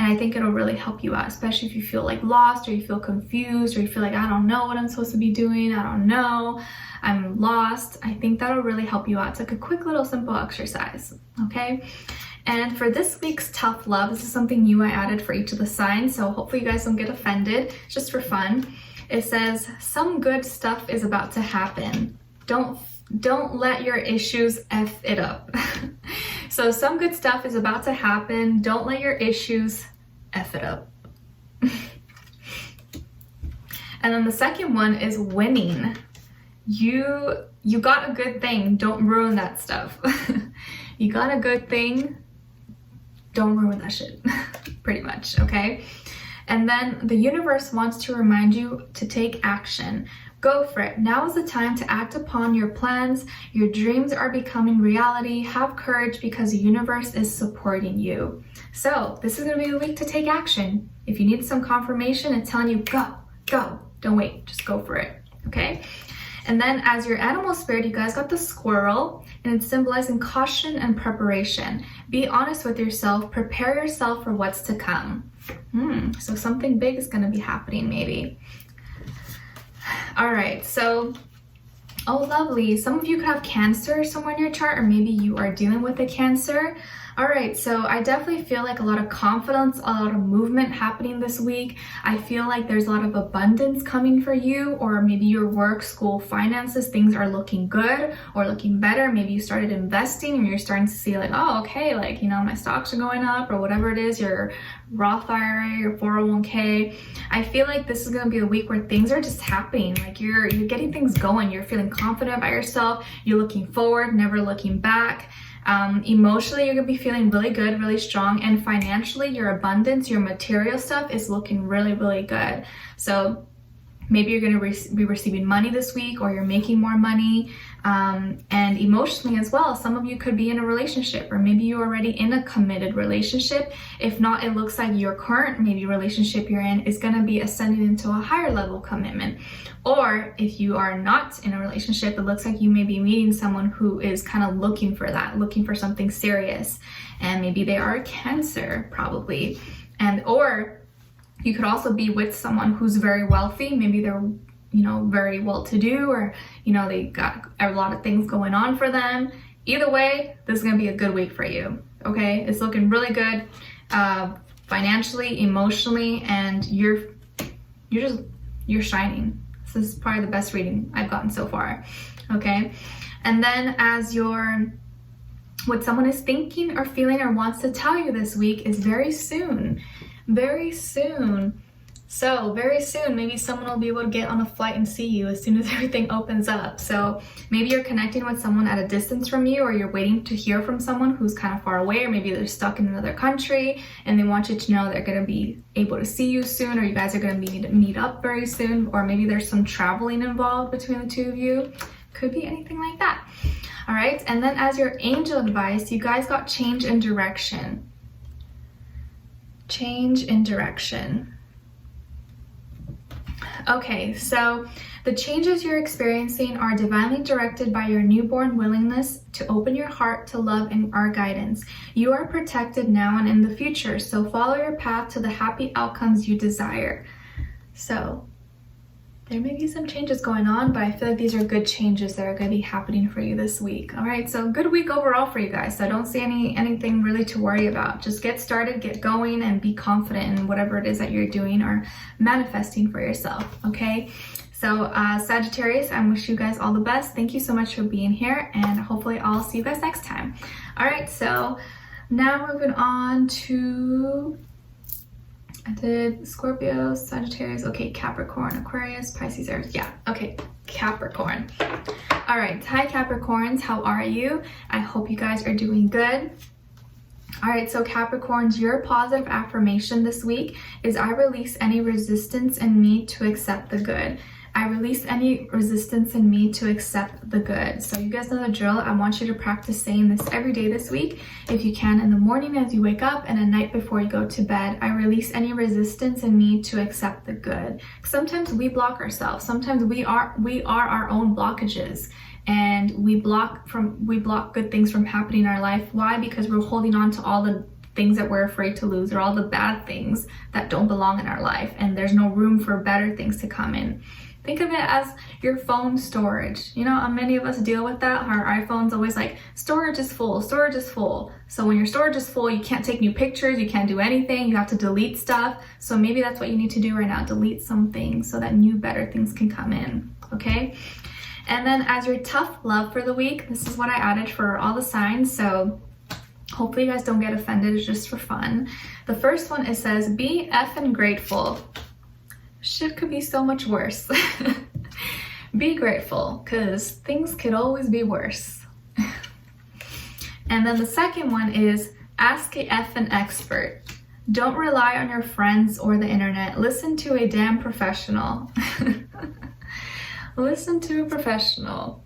Speaker 1: And I think it'll really help you out, especially if you feel like lost, or you feel confused, or you feel like, I don't know what I'm supposed to be doing, I don't know, I'm lost. I think that'll really help you out. It's like a quick little simple exercise, okay? And for this week's tough love, this is something new I added for each of the signs, so hopefully you guys don't get offended, just for fun. It says, some good stuff is about to happen. Don't let your issues F it up. So some good stuff is about to happen. Don't let your issues F it up. And then the second one is winning. You got a good thing. Don't ruin that stuff. You got a good thing. Don't ruin that shit. Pretty much, okay? And then the universe wants to remind you to take action. Go for it. Now is the time to act upon your plans. Your dreams are becoming reality. Have courage because the universe is supporting you. So this is going to be the week to take action. If you need some confirmation, it's telling you go, go. Don't wait. Just go for it. Okay? And then as your animal spirit, you guys got the squirrel, and it's symbolizing caution and preparation. Be honest with yourself. Prepare yourself for what's to come. So something big is going to be happening maybe. All right, so, oh lovely. Some of you could have Cancer somewhere in your chart, or maybe you are dealing with a Cancer. All right, so I definitely feel like a lot of confidence, a lot of movement happening this week. I feel like there's a lot of abundance coming for you, or maybe your work, school, finances, things are looking good or looking better. Maybe you started investing and you're starting to see like, oh, okay, like, you know, my stocks are going up, or whatever it is, your Roth IRA, your 401k. I feel like this is going to be a week where things are just happening. Like you're getting things going. You're feeling confident about yourself. You're looking forward, never looking back. Emotionally, you're gonna be feeling really good, really strong, and financially, your abundance, your material stuff is looking really, really good. So maybe you're going to be receiving money this week, or you're making more money. And emotionally as well, some of you could be in a relationship, or maybe you're already in a committed relationship. If not, it looks like your current maybe relationship you're in is going to be ascending into a higher level commitment. Or if you are not in a relationship, it looks like you may be meeting someone who is kind of looking for that, looking for something serious. And maybe they are a Cancer, probably. Or you could also be with someone who's very wealthy. Maybe they're, you know, very well-to-do, or, you know, they got a lot of things going on for them. Either way, this is gonna be a good week for you, okay? It's looking really good financially, emotionally, and you're shining. This is probably the best reading I've gotten so far, okay? And then as what someone is thinking or feeling or wants to tell you this week is very soon. Very soon. So very soon, maybe someone will be able to get on a flight and see you as soon as everything opens up. So maybe you're connecting with someone at a distance from you, or you're waiting to hear from someone who's kind of far away, or maybe they're stuck in another country and they want you to know they're going to be able to see you soon, or you guys are going to meet up very soon, or maybe there's some traveling involved between the two of you. Could be anything like that. All right. And then as your angel advice, you guys got change in direction. Change in direction. Okay, so the changes you're experiencing are divinely directed by your newborn willingness to open your heart to love and our guidance. You are protected now and in the future, so follow your path to the happy outcomes you desire. So there may be some changes going on, but I feel like these are good changes that are going to be happening for you this week. All right, so good week overall for you guys. So I don't see anything really to worry about. Just get started, get going, and be confident in whatever it is that you're doing or manifesting for yourself, okay? So Sagittarius, I wish you guys all the best. Thank you so much for being here, and hopefully I'll see you guys next time. All right, so now moving on to... I did Scorpio, Sagittarius, okay, Capricorn, Aquarius, Pisces, Aries, yeah, okay, Capricorn. All right, hi Capricorns, how are you? I hope you guys are doing good. All right, so Capricorns, your positive affirmation this week is I release any resistance in me to accept the good. I release any resistance in me to accept the good. So you guys know the drill. I want you to practice saying this every day this week. If you can, in the morning as you wake up, and at night before you go to bed. I release any resistance in me to accept the good. Sometimes we block ourselves. Sometimes we are our own blockages, and we block good things from happening in our life. Why? Because we're holding on to all the things that we're afraid to lose, or all the bad things that don't belong in our life, and there's no room for better things to come in. Think of it as your phone storage. You know, many of us deal with that. Our iPhone's always like, storage is full, storage is full. So when your storage is full, you can't take new pictures, you can't do anything, you have to delete stuff. So maybe that's what you need to do right now, delete some things so that new, better things can come in, okay? And then as your tough love for the week, this is what I added for all the signs. So hopefully you guys don't get offended, it's just for fun. The first one, it says, be effing grateful. Shit could be so much worse. Be grateful, because things could always be worse. And then the second one is ask a effing expert. Don't rely on your friends or the internet. Listen to a damn professional. Listen to a professional.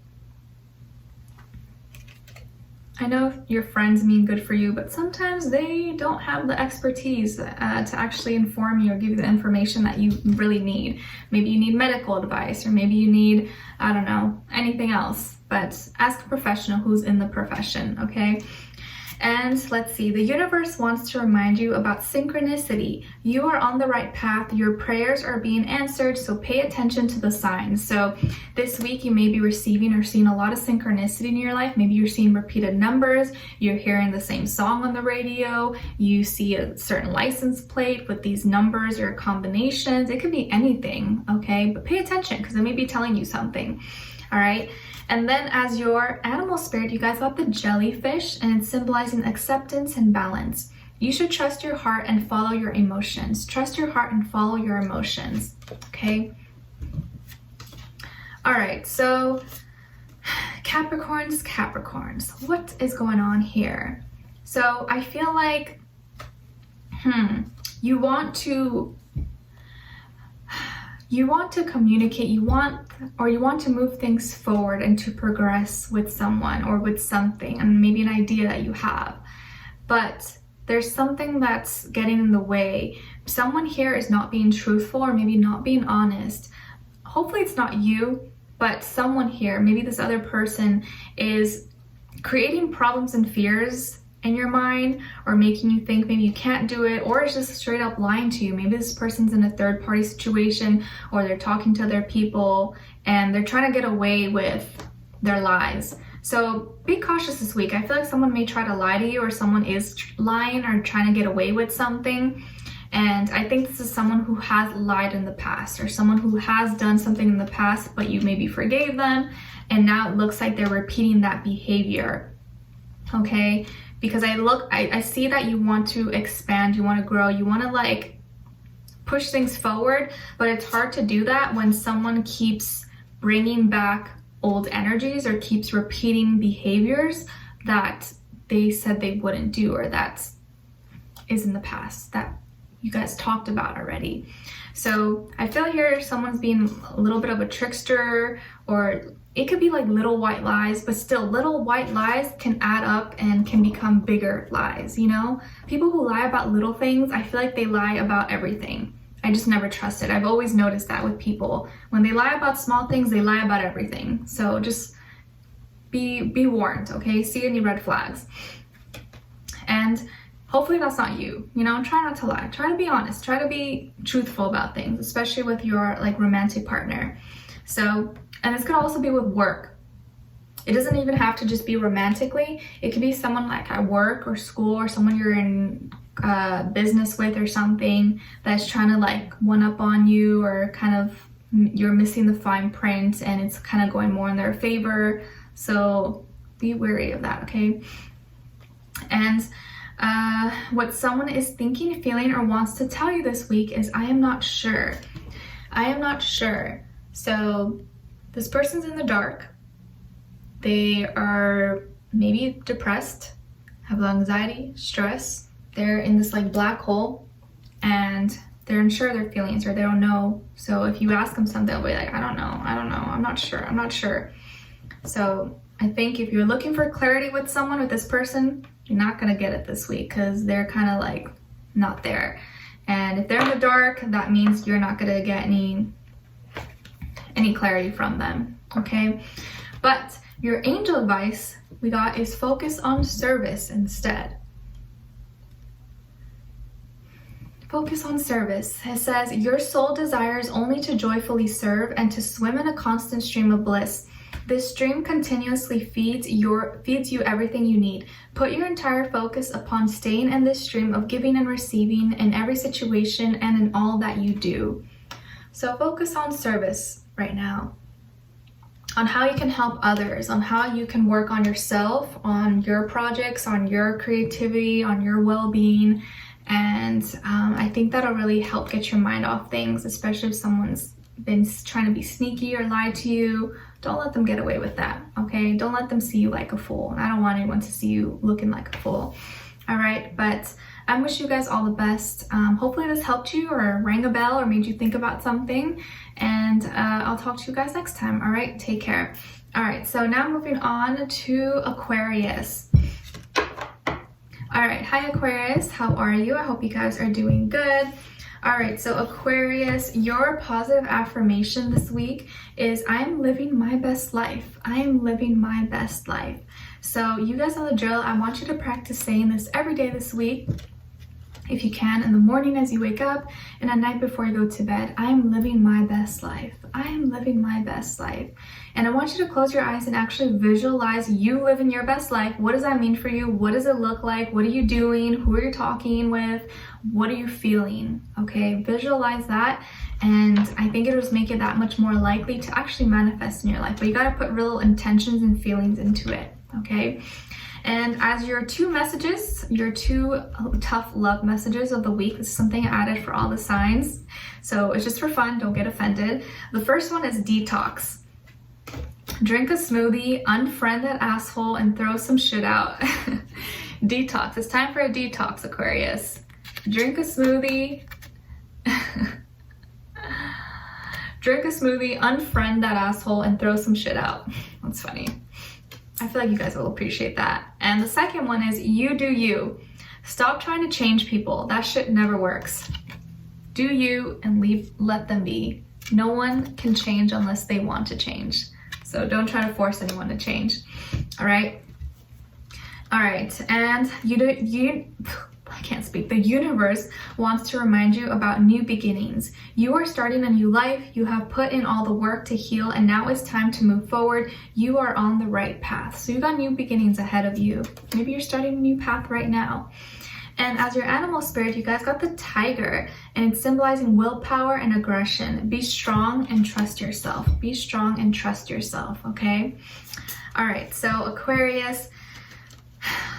Speaker 1: I know your friends mean good for you, but sometimes they don't have the expertise to actually inform you or give you the information that you really need. Maybe you need medical advice, or maybe you need, I don't know, anything else. But ask a professional who's in the profession, okay? And let's see, the universe wants to remind you about synchronicity. You are on the right path. Your prayers are being answered, so pay attention to the signs. So this week you may be receiving or seeing a lot of synchronicity in your life. Maybe you're seeing repeated numbers, you're hearing the same song on the radio, you see a certain license plate with these numbers or combinations. It could be anything, okay? But pay attention, because it may be telling you something, all right? And then as your animal spirit, you guys got the jellyfish, and it's symbolizing acceptance and balance. You should trust your heart and follow your emotions. Trust your heart and follow your emotions, okay? All right, so Capricorns, what is going on here? So I feel like, you want to communicate, you want to move things forward and to progress with someone or with something, and maybe an idea that you have, but there's something that's getting in the way. Someone here is not being truthful or maybe not being honest. Hopefully it's not you, but someone here, maybe this other person, is creating problems and fears in your mind, or making you think maybe you can't do it, or it's just straight up lying to you. Maybe this person's in a third party situation, or they're talking to other people and they're trying to get away with their lies. So be cautious this week. I feel like someone may try to lie to you, or someone is lying or trying to get away with something. And I think this is someone who has lied in the past, or someone who has done something in the past, but you maybe forgave them, and now it looks like they're repeating that behavior. Okay? Because I see that you want to expand, you want to grow, you want to like push things forward, but it's hard to do that when someone keeps bringing back old energies or keeps repeating behaviors that they said they wouldn't do, or that is in the past that you guys talked about already. So I feel here someone's being a little bit of a trickster, or it could be like little white lies, but still little white lies can add up and can become bigger lies, you know? People who lie about little things, I feel like they lie about everything. I just never trust it. I've always noticed that with people. When they lie about small things, they lie about everything. So just be warned, okay? See any red flags. And hopefully that's not you, you know? Try not to lie. Try to be honest. Try to be truthful about things, especially with your like romantic partner. So, and this could also be with work. It doesn't even have to just be romantically. It could be someone like at work or school, or someone you're in business with or something that's trying to like one up on you, or kind of you're missing the fine print and it's kind of going more in their favor. So be wary of that, okay? And what someone is thinking, feeling, or wants to tell you this week is, I am not sure. I am not sure. So this person's in the dark. They are maybe depressed, have anxiety, stress. They're in this like black hole, and they're unsure of their feelings, or they don't know. So if you ask them something, they'll be like, I don't know, I'm not sure. So I think if you're looking for clarity with someone, with this person, you're not gonna get it this week, because they're kind of like not there. And if they're in the dark, that means you're not gonna get any clarity from them, okay? But your angel advice we got is focus on service instead. Focus on service. It says, your soul desires only to joyfully serve and to swim in a constant stream of bliss. This stream continuously feeds you everything you need. Put your entire focus upon staying in this stream of giving and receiving in every situation and in all that you do. So focus on service right now, on how you can help others, on how you can work on yourself, on your projects, on your creativity, on your well-being. And I think that'll really help get your mind off things, especially if someone's been trying to be sneaky or lie to you. Don't let them get away with that, okay? Don't let them see you like a fool. I don't want anyone to see you looking like a fool. All right, but I wish you guys all the best. Hopefully this helped you, or rang a bell, or made you think about something. And I'll talk to you guys next time. All right, take care. All right, so now moving on to Aquarius. All right, hi Aquarius, how are you? I hope you guys are doing good. All right, so Aquarius, your positive affirmation this week is, I am living my best life. I am living my best life. So you guys know the drill. I want you to practice saying this every day this week. If you can, in the morning as you wake up, and at night before you go to bed. I am living my best life. I am living my best life. And I want you to close your eyes and actually visualize you living your best life. What does that mean for you? What does it look like? What are you doing? Who are you talking with? What are you feeling? Okay, visualize that. And I think it'll just make it that much more likely to actually manifest in your life. But you got to put real intentions and feelings into it, okay? And as your two messages, your two tough love messages of the week, this is something I added for all the signs. So it's just for fun, don't get offended. The first one is detox. Drink a smoothie, unfriend that asshole, and throw some shit out. Detox. It's time for a detox, Aquarius. Drink a smoothie. Drink a smoothie, unfriend that asshole, and throw some shit out. That's funny. I feel like you guys will appreciate that. And the second one is you do you. Stop trying to change people. That shit never works. Do you and let them be. No one can change unless they want to change. So don't try to force anyone to change. All right. All right. And I can't speak. The universe wants to remind you about new beginnings. You are starting a new life. You have put in all the work to heal, and now it's time to move forward. You are on the right path. So you got new beginnings ahead of you. Maybe you're starting a new path right now. And as your animal spirit, you guys got the tiger, and it's symbolizing willpower and aggression. Be strong and trust yourself. Be strong and trust yourself, okay? All right, so Aquarius,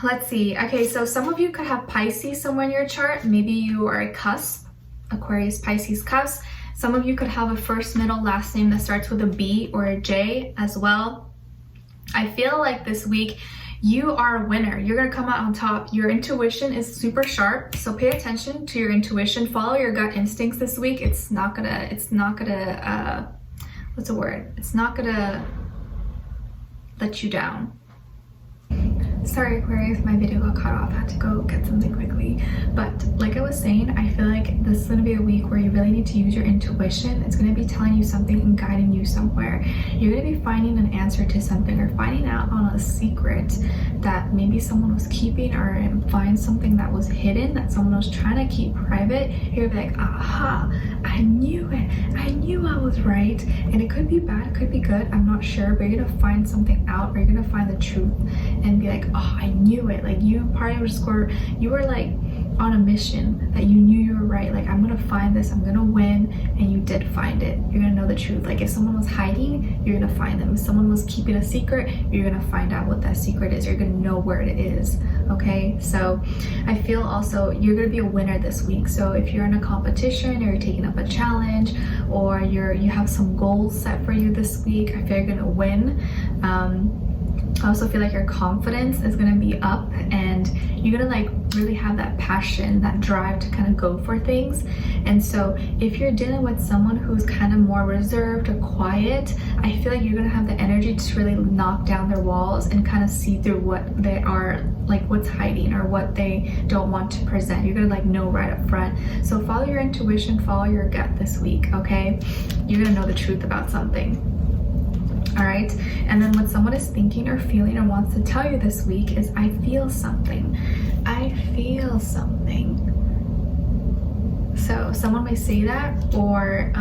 Speaker 1: let's see. Okay, so some of you could have Pisces somewhere in your chart. Maybe you are a cusp, Aquarius, Pisces cusp. Some of you could have a first, middle, last name that starts with a B or a J as well. I feel like this week, you are a winner. You're gonna come out on top. Your intuition is super sharp, so pay attention to your intuition. Follow your gut instincts this week. It's not gonna what's the word? It's not gonna let you down. Sorry, Aquarius, my video got cut off. I had to go get something quickly. But like I was saying, I feel like this is going to be a week where you really need to use your intuition. It's going to be telling you something and guiding you somewhere. You're going to be finding an answer to something or finding out on a secret that maybe someone was keeping, or find something that was hidden that someone was trying to keep private. You're going to be like, aha, I knew it. I knew I was right. And it could be bad, it could be good. I'm not sure, but you're going to find something out, or you're going to find the truth and be like, oh, I knew it. Like you were like on a mission that you knew you were right. Like, I'm gonna find this, I'm gonna win, and you did find it. You're gonna know the truth. Like if someone was hiding, you're gonna find them. If someone was keeping a secret, you're gonna find out what that secret is. You're gonna know where it is. Okay, so I feel also you're gonna be a winner this week. So if you're in a competition, or you're taking up a challenge, or you have some goals set for you this week, I feel you're gonna win. I also feel like your confidence is going to be up, and you're going to like really have that passion, that drive to kind of go for things. And so if you're dealing with someone who's kind of more reserved or quiet, I feel like you're going to have the energy to really knock down their walls and kind of see through what they are, like what's hiding or what they don't want to present. You're going to like know right up front. So follow your intuition, follow your gut this week, okay? You're going to know the truth about something. All right, and then what someone is thinking or feeling or wants to tell you this week is, I feel something. I feel something. So someone may say that, or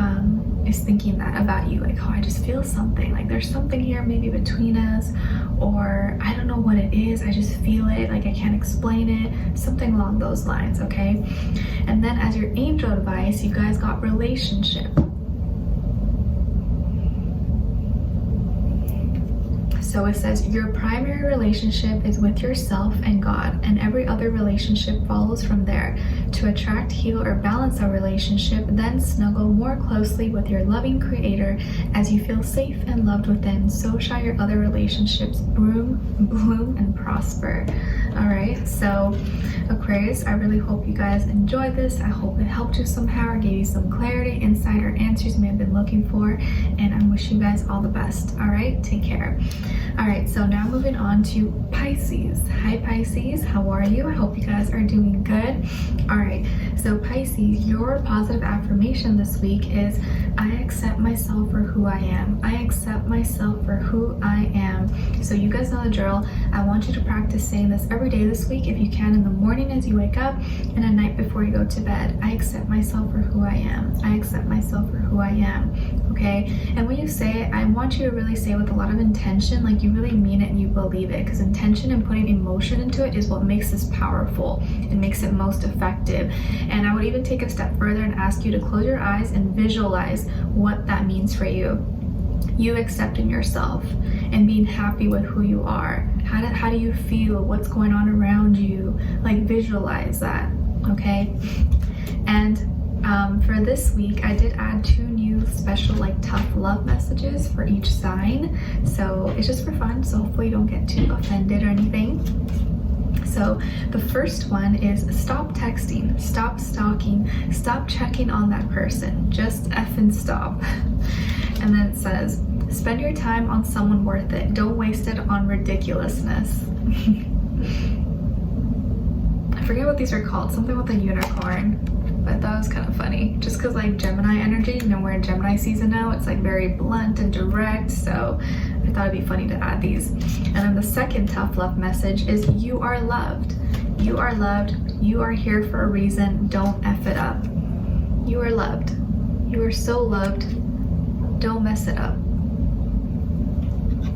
Speaker 1: is thinking that about you, like, oh, I just feel something. Like there's something here maybe between us, or I don't know what it is. I just feel it, like I can't explain it. Something along those lines, okay? And then as your angel advice, you guys got relationship. So it says your primary relationship is with yourself and God, and every other relationship follows from there. To attract, heal, or balance a relationship, then snuggle more closely with your loving creator. As you feel safe and loved within, so shall your other relationships bloom, and prosper. All right, so Aquarius, I really hope you guys enjoyed this. I hope it helped you somehow, or gave you some clarity, insight, or answers you may have been looking for. And I wish you guys all the best. All right, take care. All right, so now moving on to Pisces. Hi Pisces, how are you? I hope you guys are doing good. All right, so Pisces, your positive affirmation this week is, I accept myself for who I am. I accept myself for who I am. So you guys know the drill. I want you to practice saying this every day this week, if you can, in the morning as you wake up, and at night before you go to bed. I accept myself for who I am. I accept myself for who I am. Okay, and when you say it, I want you to really say it with a lot of intention, like you really mean it and you believe it, because intention and putting emotion into it is what makes this powerful. It makes it most effective. And I would even take a step further and ask you to close your eyes and visualize what that means for you. You accepting yourself and being happy with who you are. How do you feel? What's going on around you? Like visualize that, okay? And for this week, I did add 2 new special like tough love messages for each sign. So it's just for fun, so hopefully you don't get too offended or anything. So the first one is stop texting, stop stalking, stop checking on that person. Just effing stop. And then it says, spend your time on someone worth it. Don't waste it on ridiculousness. I forget what these are called, something with a unicorn, but that was kind of funny. Just because like Gemini energy, you know, we're in Gemini season now, it's like very blunt and direct, so I thought it'd be funny to add these. And then the second tough love message is you are loved. You are loved. You are here for a reason. Don't F it up. You are loved. You are so loved. Don't mess it up.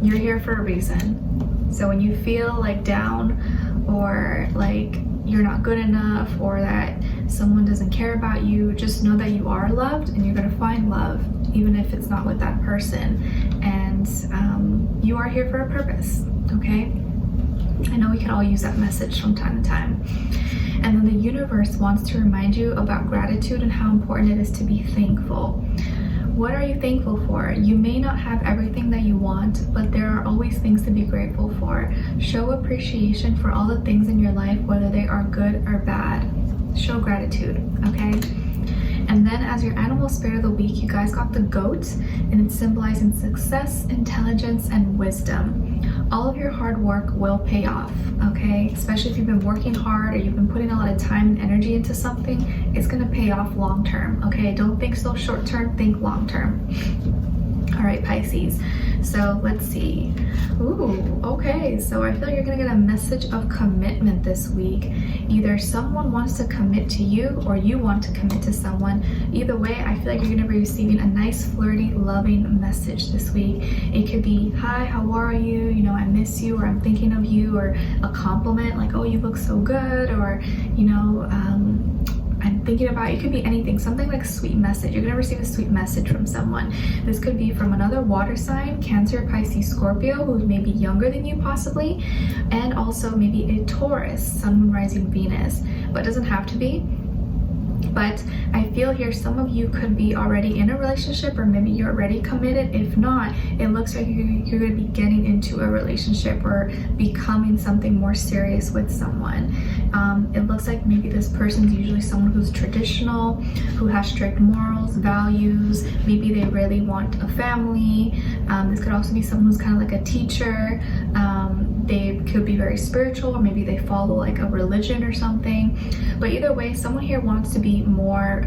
Speaker 1: You're here for a reason. So when you feel like down or like you're not good enough or that someone doesn't care about you, just know that you are loved and you're gonna find love even if it's not with that person. And you are here for a purpose, okay? I know we can all use that message from time to time. And then the universe wants to remind you about gratitude and how important it is to be thankful. What are you thankful for? You may not have everything that you want, but there are always things to be grateful for. Show appreciation for all the things in your life, whether they are good or bad. Show gratitude, okay? And then as your animal spirit of the week, you guys got the goat, and it's symbolizing success, intelligence, and wisdom. All of your hard work will pay off, okay? Especially if you've been working hard or you've been putting a lot of time and energy into something, it's gonna pay off long term, okay? Don't think so short term, think long term. All right, Pisces. So let's see. Ooh, okay. So I feel like you're gonna get a message of commitment this week. Either someone wants to commit to you or you want to commit to someone. Either way, I feel like you're gonna be receiving a nice, flirty, loving message this week. It could be, hi, how are you? You know, I miss you, or I'm thinking of you, or a compliment like, oh, you look so good, or, you know, I'm thinking about you. It could be anything, something like a sweet message. You're gonna receive a sweet message from someone. This could be from another water sign, Cancer, Pisces, Scorpio, who's maybe younger than you possibly, and also maybe a Taurus, Sun, Moon, Rising, Venus, but it doesn't have to be. But I feel here some of you could be already in a relationship, or maybe you're already committed. If not, it looks like you're going to be getting into a relationship or becoming something more serious with someone. It looks like maybe this person's usually someone who's traditional, who has strict morals, values. Maybe they really want a family. This could also be someone who's kind of like a teacher. They could be very spiritual, or maybe they follow like a religion or something. But either way, someone here wants to be more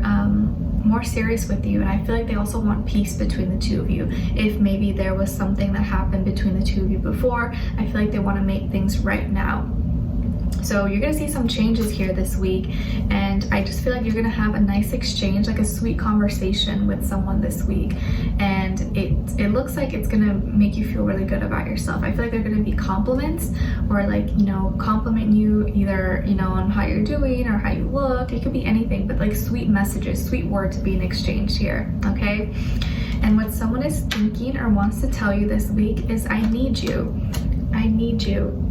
Speaker 1: serious with you, and I feel like they also want peace between the two of you. If maybe there was something that happened between the two of you before, I feel like they want to make things right now. So you're gonna see some changes here this week, and I just feel like you're gonna have a nice exchange, like a sweet conversation with someone this week, and it looks like it's gonna make you feel really good about yourself. I feel like they're gonna be compliments, or like, you know, compliment you either, you know, on how you're doing or how you look. It could be anything, but like sweet messages, sweet words being exchanged here, okay? And what someone is thinking or wants to tell you this week is, I need you. I need you.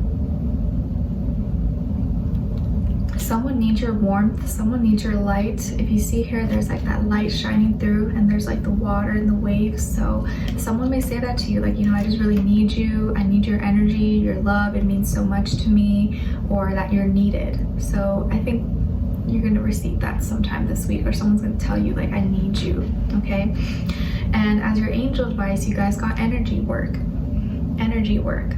Speaker 1: Someone needs your warmth, someone needs your light. If you see here, there's like that light shining through, and there's like the water and the waves. So someone may say that to you, like, you know, I just really need you. I need your energy, your love. It means so much to me, or that you're needed. So I think you're going to receive that sometime this week, or someone's going to tell you, like, I need you, okay? And as your angel advice, you guys got energy work. Energy work.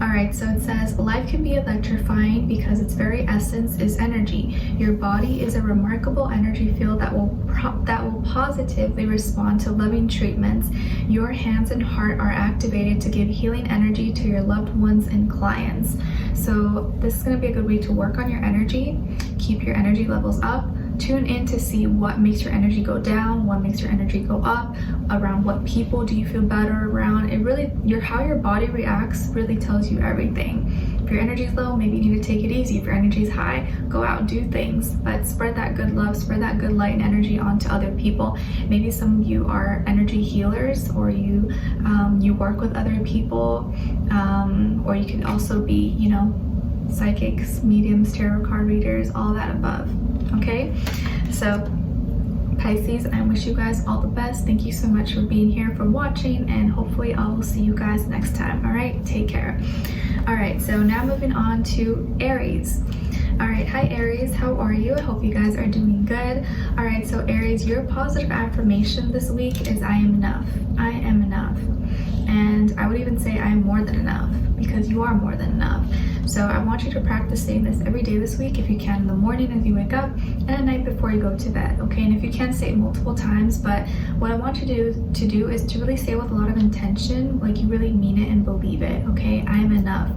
Speaker 1: Alright, so it says, life can be electrifying because its very essence is energy. Your body is a remarkable energy field that will positively respond to loving treatments. Your hands and heart are activated to give healing energy to your loved ones and clients. So this is going to be a good way to work on your energy, keep your energy levels up. Tune in to see what makes your energy go down, what makes your energy go up, around what people do you feel better around. It really, how your body reacts really tells you everything. If your energy is low, maybe you need to take it easy. If your energy is high, go out, do things, but spread that good love, spread that good light and energy onto other people. Maybe some of you are energy healers, or you work with other people, or you can also be, you know, psychics, mediums, tarot card readers, all that above. Okay, so Pisces, and I wish you guys all the best. Thank you so much for being here, for watching, and hopefully I will see you guys next time. All right, take care. All right, so now moving on to Aries. All right, hi Aries, how are you? I hope you guys are doing good. All right, so Aries, your positive affirmation this week is I am enough. I am enough. And I would even say I am more than enough, because you are more than enough. So I want you to practice saying this every day this week, if you can, in the morning as you wake up and at night before you go to bed, okay? And if you can, say it multiple times, but what I want you to do is to really say it with a lot of intention, like you really mean it and believe it, okay? I am enough.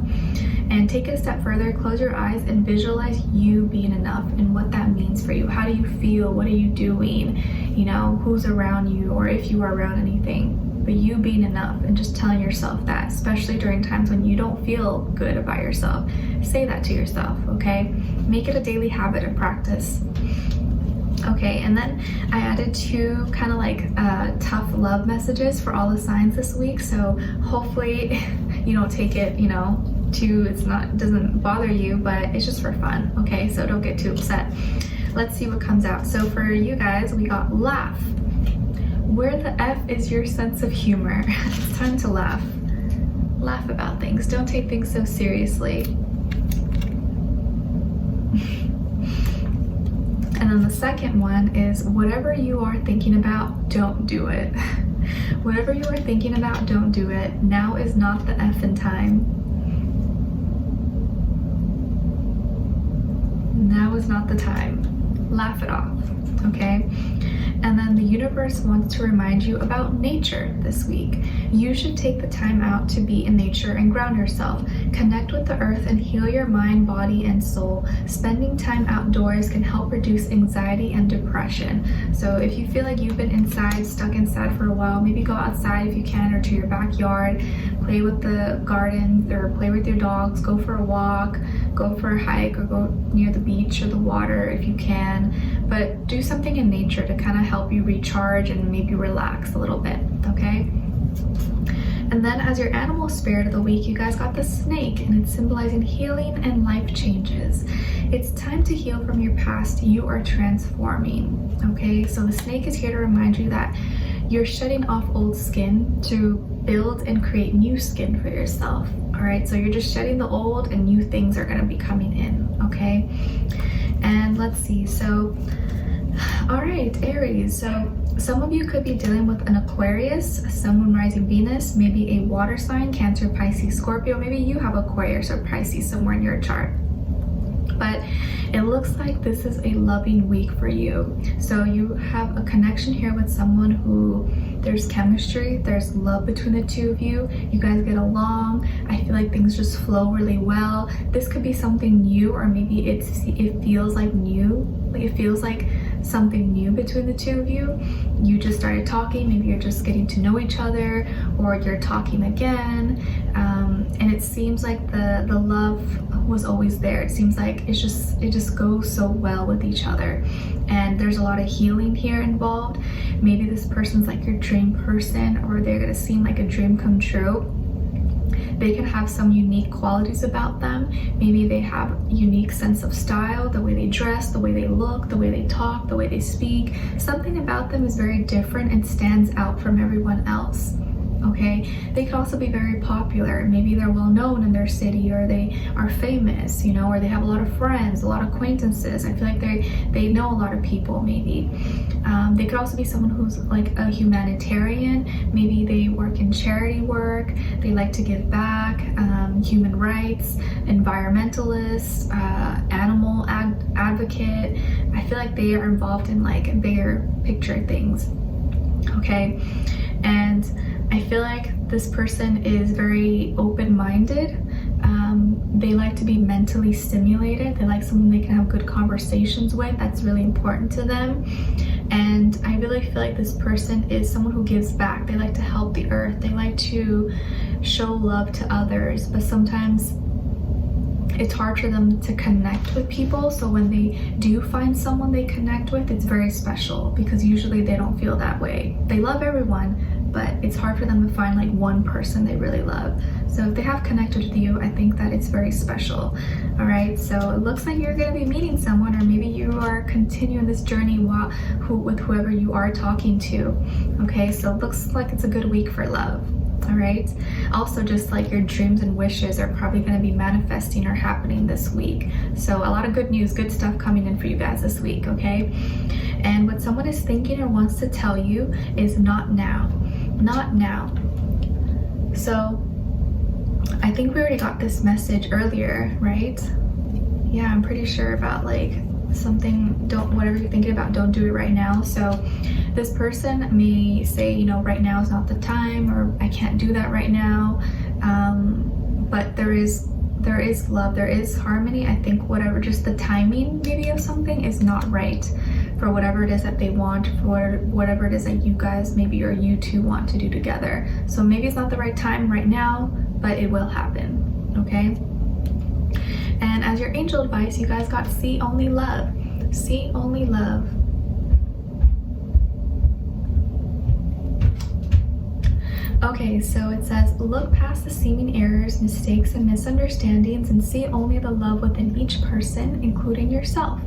Speaker 1: And take it a step further, close your eyes and visualize you being enough and what that means for you. How do you feel? What are you doing? You know, who's around you, or if you are around anything. But you being enough, and just telling yourself that, especially during times when you don't feel good about yourself. Say that to yourself, okay? Make it a daily habit of practice. Okay, and then I added 2 kind of like tough love messages for all the signs this week. So hopefully you don't take it, you know, doesn't bother you, but it's just for fun, okay? So don't get too upset. Let's see what comes out. So for you guys, we got laugh. Where the F is your sense of humor? It's time to laugh. Laugh about things. Don't take things so seriously. And then the second one is whatever you are thinking about, don't do it. Whatever you are thinking about, don't do it. Now is not the effing time. Now is not the time. Laugh it off, okay? And then the universe wants to remind you about nature this week. You should take the time out to be in nature and ground yourself. Connect with the earth and heal your mind, body, and soul. Spending time outdoors can help reduce anxiety and depression. So if you feel like you've been stuck inside for a while, maybe go outside if you can, or to your backyard, play with the garden, or play with your dogs, go for a walk, go for a hike, or go near the beach or the water if you can. But do something in nature to kind of help you recharge and maybe relax a little bit, okay? And then as your animal spirit of the week, you guys got the snake, and it's symbolizing healing and life changes. It's time to heal from your past. You are transforming, okay? So the snake is here to remind you that you're shedding off old skin to build and create new skin for yourself, all right? So you're just shedding the old, and new things are gonna be coming in, okay? And let's see, so, all right, Aries. So some of you could be dealing with an Aquarius, Sun, Moon, Rising, Venus, maybe a water sign, Cancer, Pisces, Scorpio. Maybe you have Aquarius or Pisces somewhere in your chart. But it looks like this is a loving week for you. So you have a connection here with someone who there's chemistry, there's love between the two of you. You guys get along. I feel like things just flow really well. This could be something new, or maybe it feels like new. Like it feels like something new between the two of you. You just started talking, maybe you're just getting to know each other, or you're talking again, and it seems like the love was always there. It seems like it just goes so well with each other, and there's a lot of healing here involved. Maybe this person's like your dream person, or they're gonna seem like a dream come true. They can have some unique qualities about them. Maybe they have a unique sense of style, the way they dress, the way they look, the way they talk, the way they speak. Something about them is very different and stands out from everyone else, okay? They could also be very popular. Maybe they're well known in their city, or they are famous, you know, or they have a lot of friends, a lot of acquaintances. I feel like they know a lot of people, maybe. They could also be someone who's like a humanitarian. Maybe they work in charity work, they like to give back, human rights, environmentalist, animal advocate. I feel like they are involved in like bigger picture things, okay? And I feel like this person is very open-minded. They like to be mentally stimulated. They like someone they can have good conversations with. That's really important to them. And I really feel like this person is someone who gives back. They like to help the earth. They like to show love to others, but sometimes it's hard for them to connect with people. So when they do find someone they connect with, it's very special, because usually they don't feel that way. They love everyone, but it's hard for them to find like one person they really love. So if they have connected with you, I think that it's very special. All right, so it looks like you're going to be meeting someone, or maybe you are continuing this journey with whoever you are talking to. Okay, so it looks like it's a good week for love. All right, also just like your dreams and wishes are probably going to be manifesting or happening this week. So a lot of good news, good stuff coming in for you guys this week. Okay, and what someone is thinking or wants to tell you is not now, not now. So I think we already got this message earlier, right? Yeah, I'm pretty sure about like something, whatever you're thinking about, don't do it right now. So this person may say, you know, right now is not the time, or I can't do that right now. But there is love, there is harmony. I think whatever, just the timing maybe of something is not right for whatever it is that they want, for whatever it is that you guys maybe, or you two want to do together. So maybe it's not the right time right now, but it will happen. Okay, and as your angel advice, you guys got see only love. See only love. Okay, so it says, look past the seeming errors, mistakes, and misunderstandings and see only the love within each person, including yourself.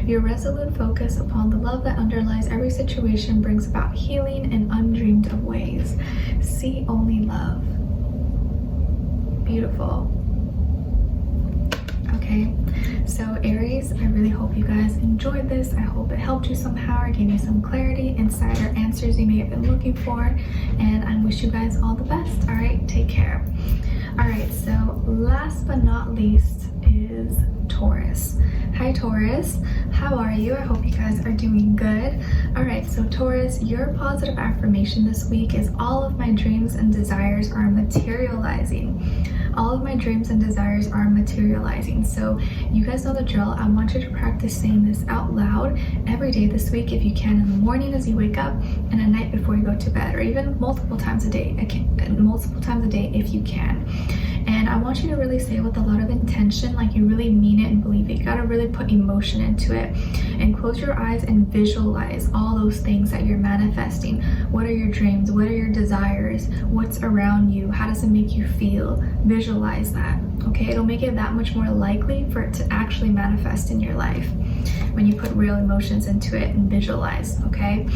Speaker 1: Your resolute focus upon the love that underlies every situation brings about healing in undreamed of ways. See only love. Beautiful. Okay, so Aries, I really hope you guys enjoyed this. I hope it helped you somehow or gave you some clarity, insight, or answers you may have been looking for. And I wish you guys all the best. All right, take care. All right, so last but not least is Taurus. Hi Taurus, how are you? I hope you guys are doing good. All right, so Taurus, your positive affirmation this week is all of my dreams and desires are materializing. All of my dreams and desires are materializing. So you guys know the drill. I want you to practice saying this out loud every day this week if you can, in the morning as you wake up and at night before you go to bed, or even multiple times a day if you can. And I want you to really say it with a lot of intention, like you really mean it and believe it. You gotta really put emotion into it, and close your eyes and visualize all those things that you're manifesting. What are your dreams? What are your desires? What's around you? How does it make you feel? Visualize that, okay? It'll make it that much more likely for it to actually manifest in your life when you put real emotions into it and visualize, okay?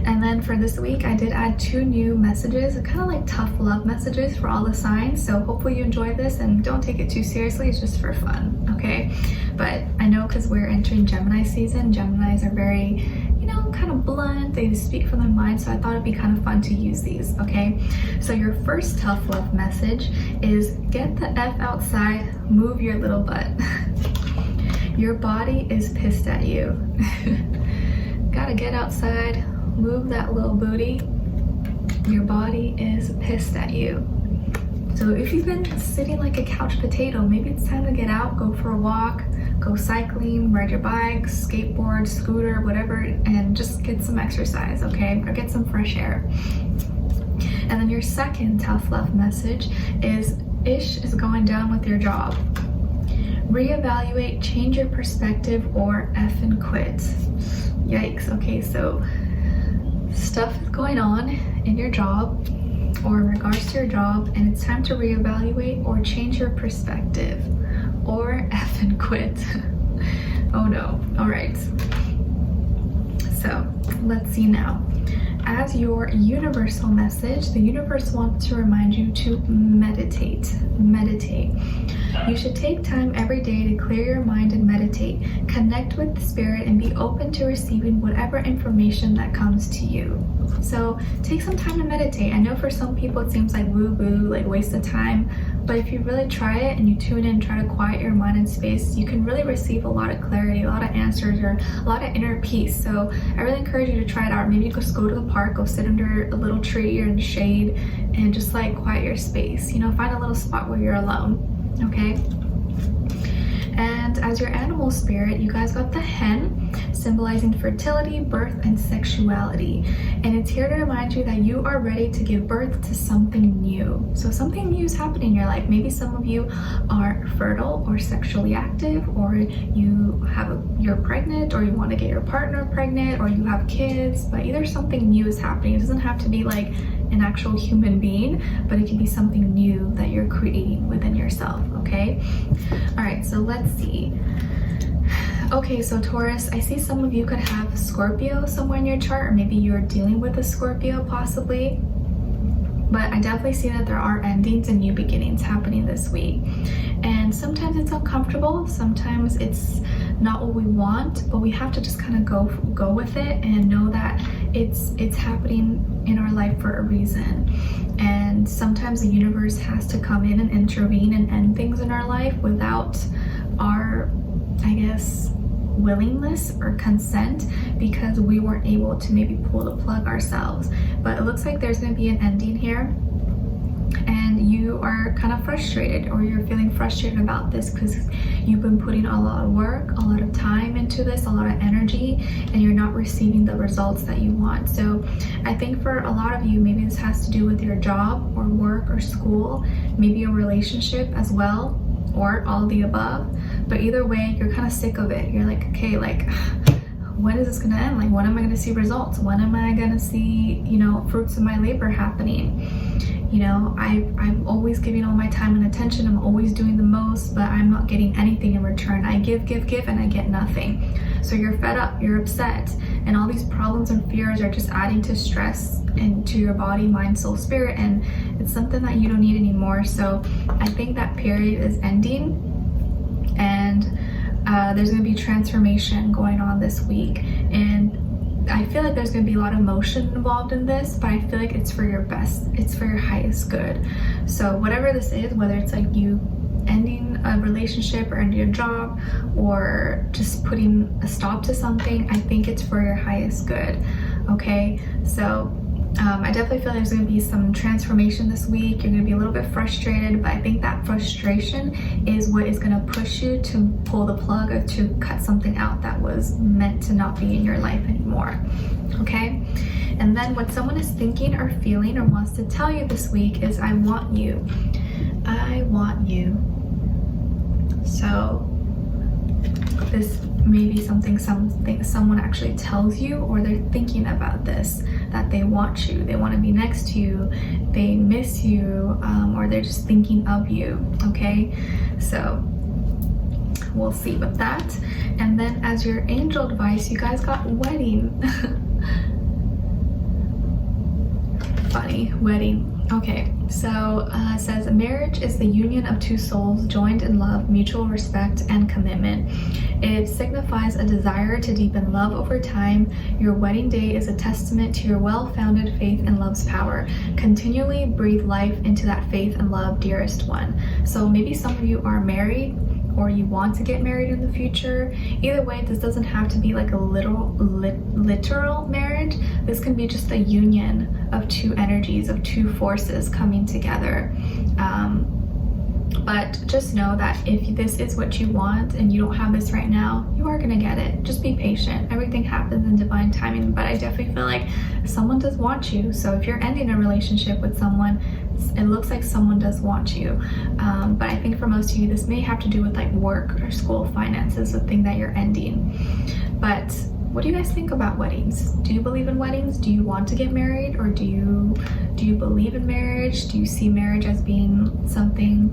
Speaker 1: And then for this week, I did add 2 new messages, kind of like tough love messages for all the signs. So hopefully you enjoy this and don't take it too seriously. It's just for fun, okay? But I know because we're entering Gemini season, Geminis are very, you know, kind of blunt. They speak from their mind. So I thought it'd be kind of fun to use these, okay? So your first tough love message is get the F outside, move your little butt. Your body is pissed at you. Gotta get outside. Move that little booty. Your body is pissed at you. So if you've been sitting like a couch potato, maybe it's time to get out, go for a walk, go cycling, ride your bike, skateboard, scooter, whatever, and just get some exercise, okay? Or get some fresh air. And then your second tough love message is ish is going down with your job. Reevaluate, change your perspective, or effing quit. Yikes. Okay, so stuff is going on in your job or in regards to your job, and it's time to reevaluate or change your perspective or effing quit. Oh no. All right, so let's see now. As your universal message, the universe wants to remind you to meditate. You should take time every day to clear your mind and meditate. Connect with the spirit and be open to receiving whatever information that comes to you. So take some time to meditate. I know for some people it seems like woo-woo, like waste of time, but if you really try it and you tune in and try to quiet your mind and space, you can really receive a lot of clarity, a lot of answers, or a lot of inner peace. So I really encourage you to try it out. Maybe just go to the park, go sit under a little tree or in the shade and just like quiet your space. You know, find a little spot where you're alone, okay? And as your animal spirit, you guys got the hen, symbolizing fertility, birth, and sexuality. And it's here to remind you that you are ready to give birth to something new. So something new is happening in your life. Maybe some of you are fertile or sexually active, or you're pregnant, or you want to get your partner pregnant, or you have kids, but either something new is happening. It doesn't have to be like an actual human being, but it can be something new that you're creating within yourself, okay? All right, so let's see. Okay, so Taurus, I see some of you could have Scorpio somewhere in your chart, or maybe you're dealing with a Scorpio possibly. But I definitely see that there are endings and new beginnings happening this week. And sometimes it's uncomfortable, sometimes it's not what we want, but we have to just kind of go with it and know that it's happening in our life for a reason. And sometimes the universe has to come in and intervene and end things in our life without our, I guess, willingness or consent, because we weren't able to maybe pull the plug ourselves. But it looks like there's going to be an ending here, and you are kind of frustrated, or you're feeling frustrated about this because you've been putting a lot of work, a lot of time into this, a lot of energy, and you're not receiving the results that you want. So I think for a lot of you, maybe this has to do with your job or work or school, maybe a relationship as well, or all the above. But either way, you're kind of sick of it. You're like, okay, like, when is this gonna end? Like, when am I gonna see results? When am I gonna see, you know, fruits of my labor happening? You know, I'm always giving all my time and attention. I'm always doing the most, but I'm not getting anything in return. I give, and I get nothing. So you're fed up, you're upset, and all these problems and fears are just adding to stress into your body, mind, soul, spirit, and it's something that you don't need anymore. So I think that period is ending, and there's going to be transformation going on this week. And I feel like there's going to be a lot of emotion involved in this, but I feel like it's for your best, it's for your highest good. So whatever this is, whether it's like you ending a relationship or ending a job, or just putting a stop to something, I think it's for your highest good, okay? So I definitely feel there's going to be some transformation this week. You're going to be a little bit frustrated, but I think that frustration is what is going to push you to pull the plug, or to cut something out that was meant to not be in your life anymore, okay? And then what someone is thinking or feeling or wants to tell you this week is, I want you. I want you. So this may be something someone actually tells you, or they're thinking about this, that they want you, they want to be next to you, they miss you, or they're just thinking of you, okay? So we'll see with that. And then as your angel advice, you guys got wedding. Funny, wedding. Okay, so it says, marriage is the union of two souls joined in love, mutual respect, and commitment. It signifies a desire to deepen love over time. Your wedding day is a testament to your well-founded faith in love's power. Continually breathe life into that faith and love, dearest one. So maybe some of you are married, or you want to get married in the future. Either way, this doesn't have to be like a literal marriage. This can be just a union of two energies, of two forces coming together. But just know that if this is what you want and you don't have this right now, you are gonna get it. Just be patient. Everything happens in divine timing. But I definitely feel like someone does want you. So if you're ending a relationship with someone, it looks like someone does want you. But I think for most of you, this may have to do with like work or school, finances, the thing that you're ending. But what do you guys think about weddings? Do you believe in weddings? Do you want to get married, or do you believe in marriage? Do you see marriage as being something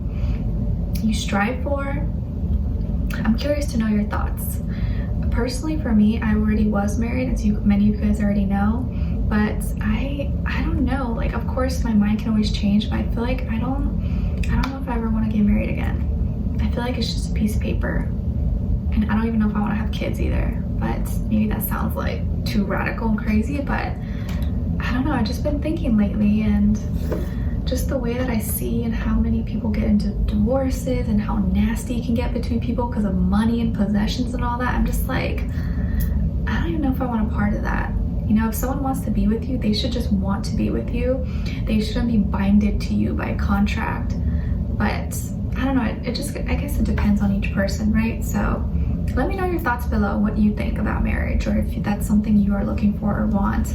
Speaker 1: you strive for? I'm curious to know your thoughts. Personally, for me, I already was married, as many of you guys already know, but I don't know. Like, of course, my mind can always change, but I feel like I don't know if I ever want to get married again. I feel like it's just a piece of paper, and I don't even know if I want to have kids either. But maybe that sounds like too radical and crazy, but I don't know. I've just been thinking lately, and just the way that I see and how many people get into divorces and how nasty it can get between people because of money and possessions and all that. I'm just like, I don't even know if I want a part of that. You know, if someone wants to be with you, they should just want to be with you. They shouldn't be binded to you by contract. But I don't know, it just, I guess it depends on each person, right? So let me know your thoughts below, what you think about marriage, or if that's something you are looking for or want,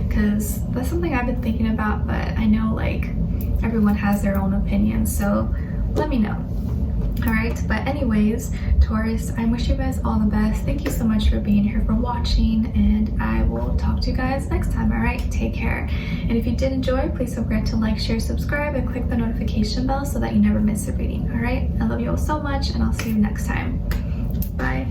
Speaker 1: because that's something I've been thinking about, but I know like everyone has their own opinions, so let me know. All right, but anyways, Taurus, I wish you guys all the best. Thank you so much for being here, for watching, and I will talk to you guys next time. All right, take care. And if you did enjoy, please don't forget to like, share, subscribe, and click the notification bell so that you never miss a reading. All right, I love you all so much, and I'll see you next time. Bye.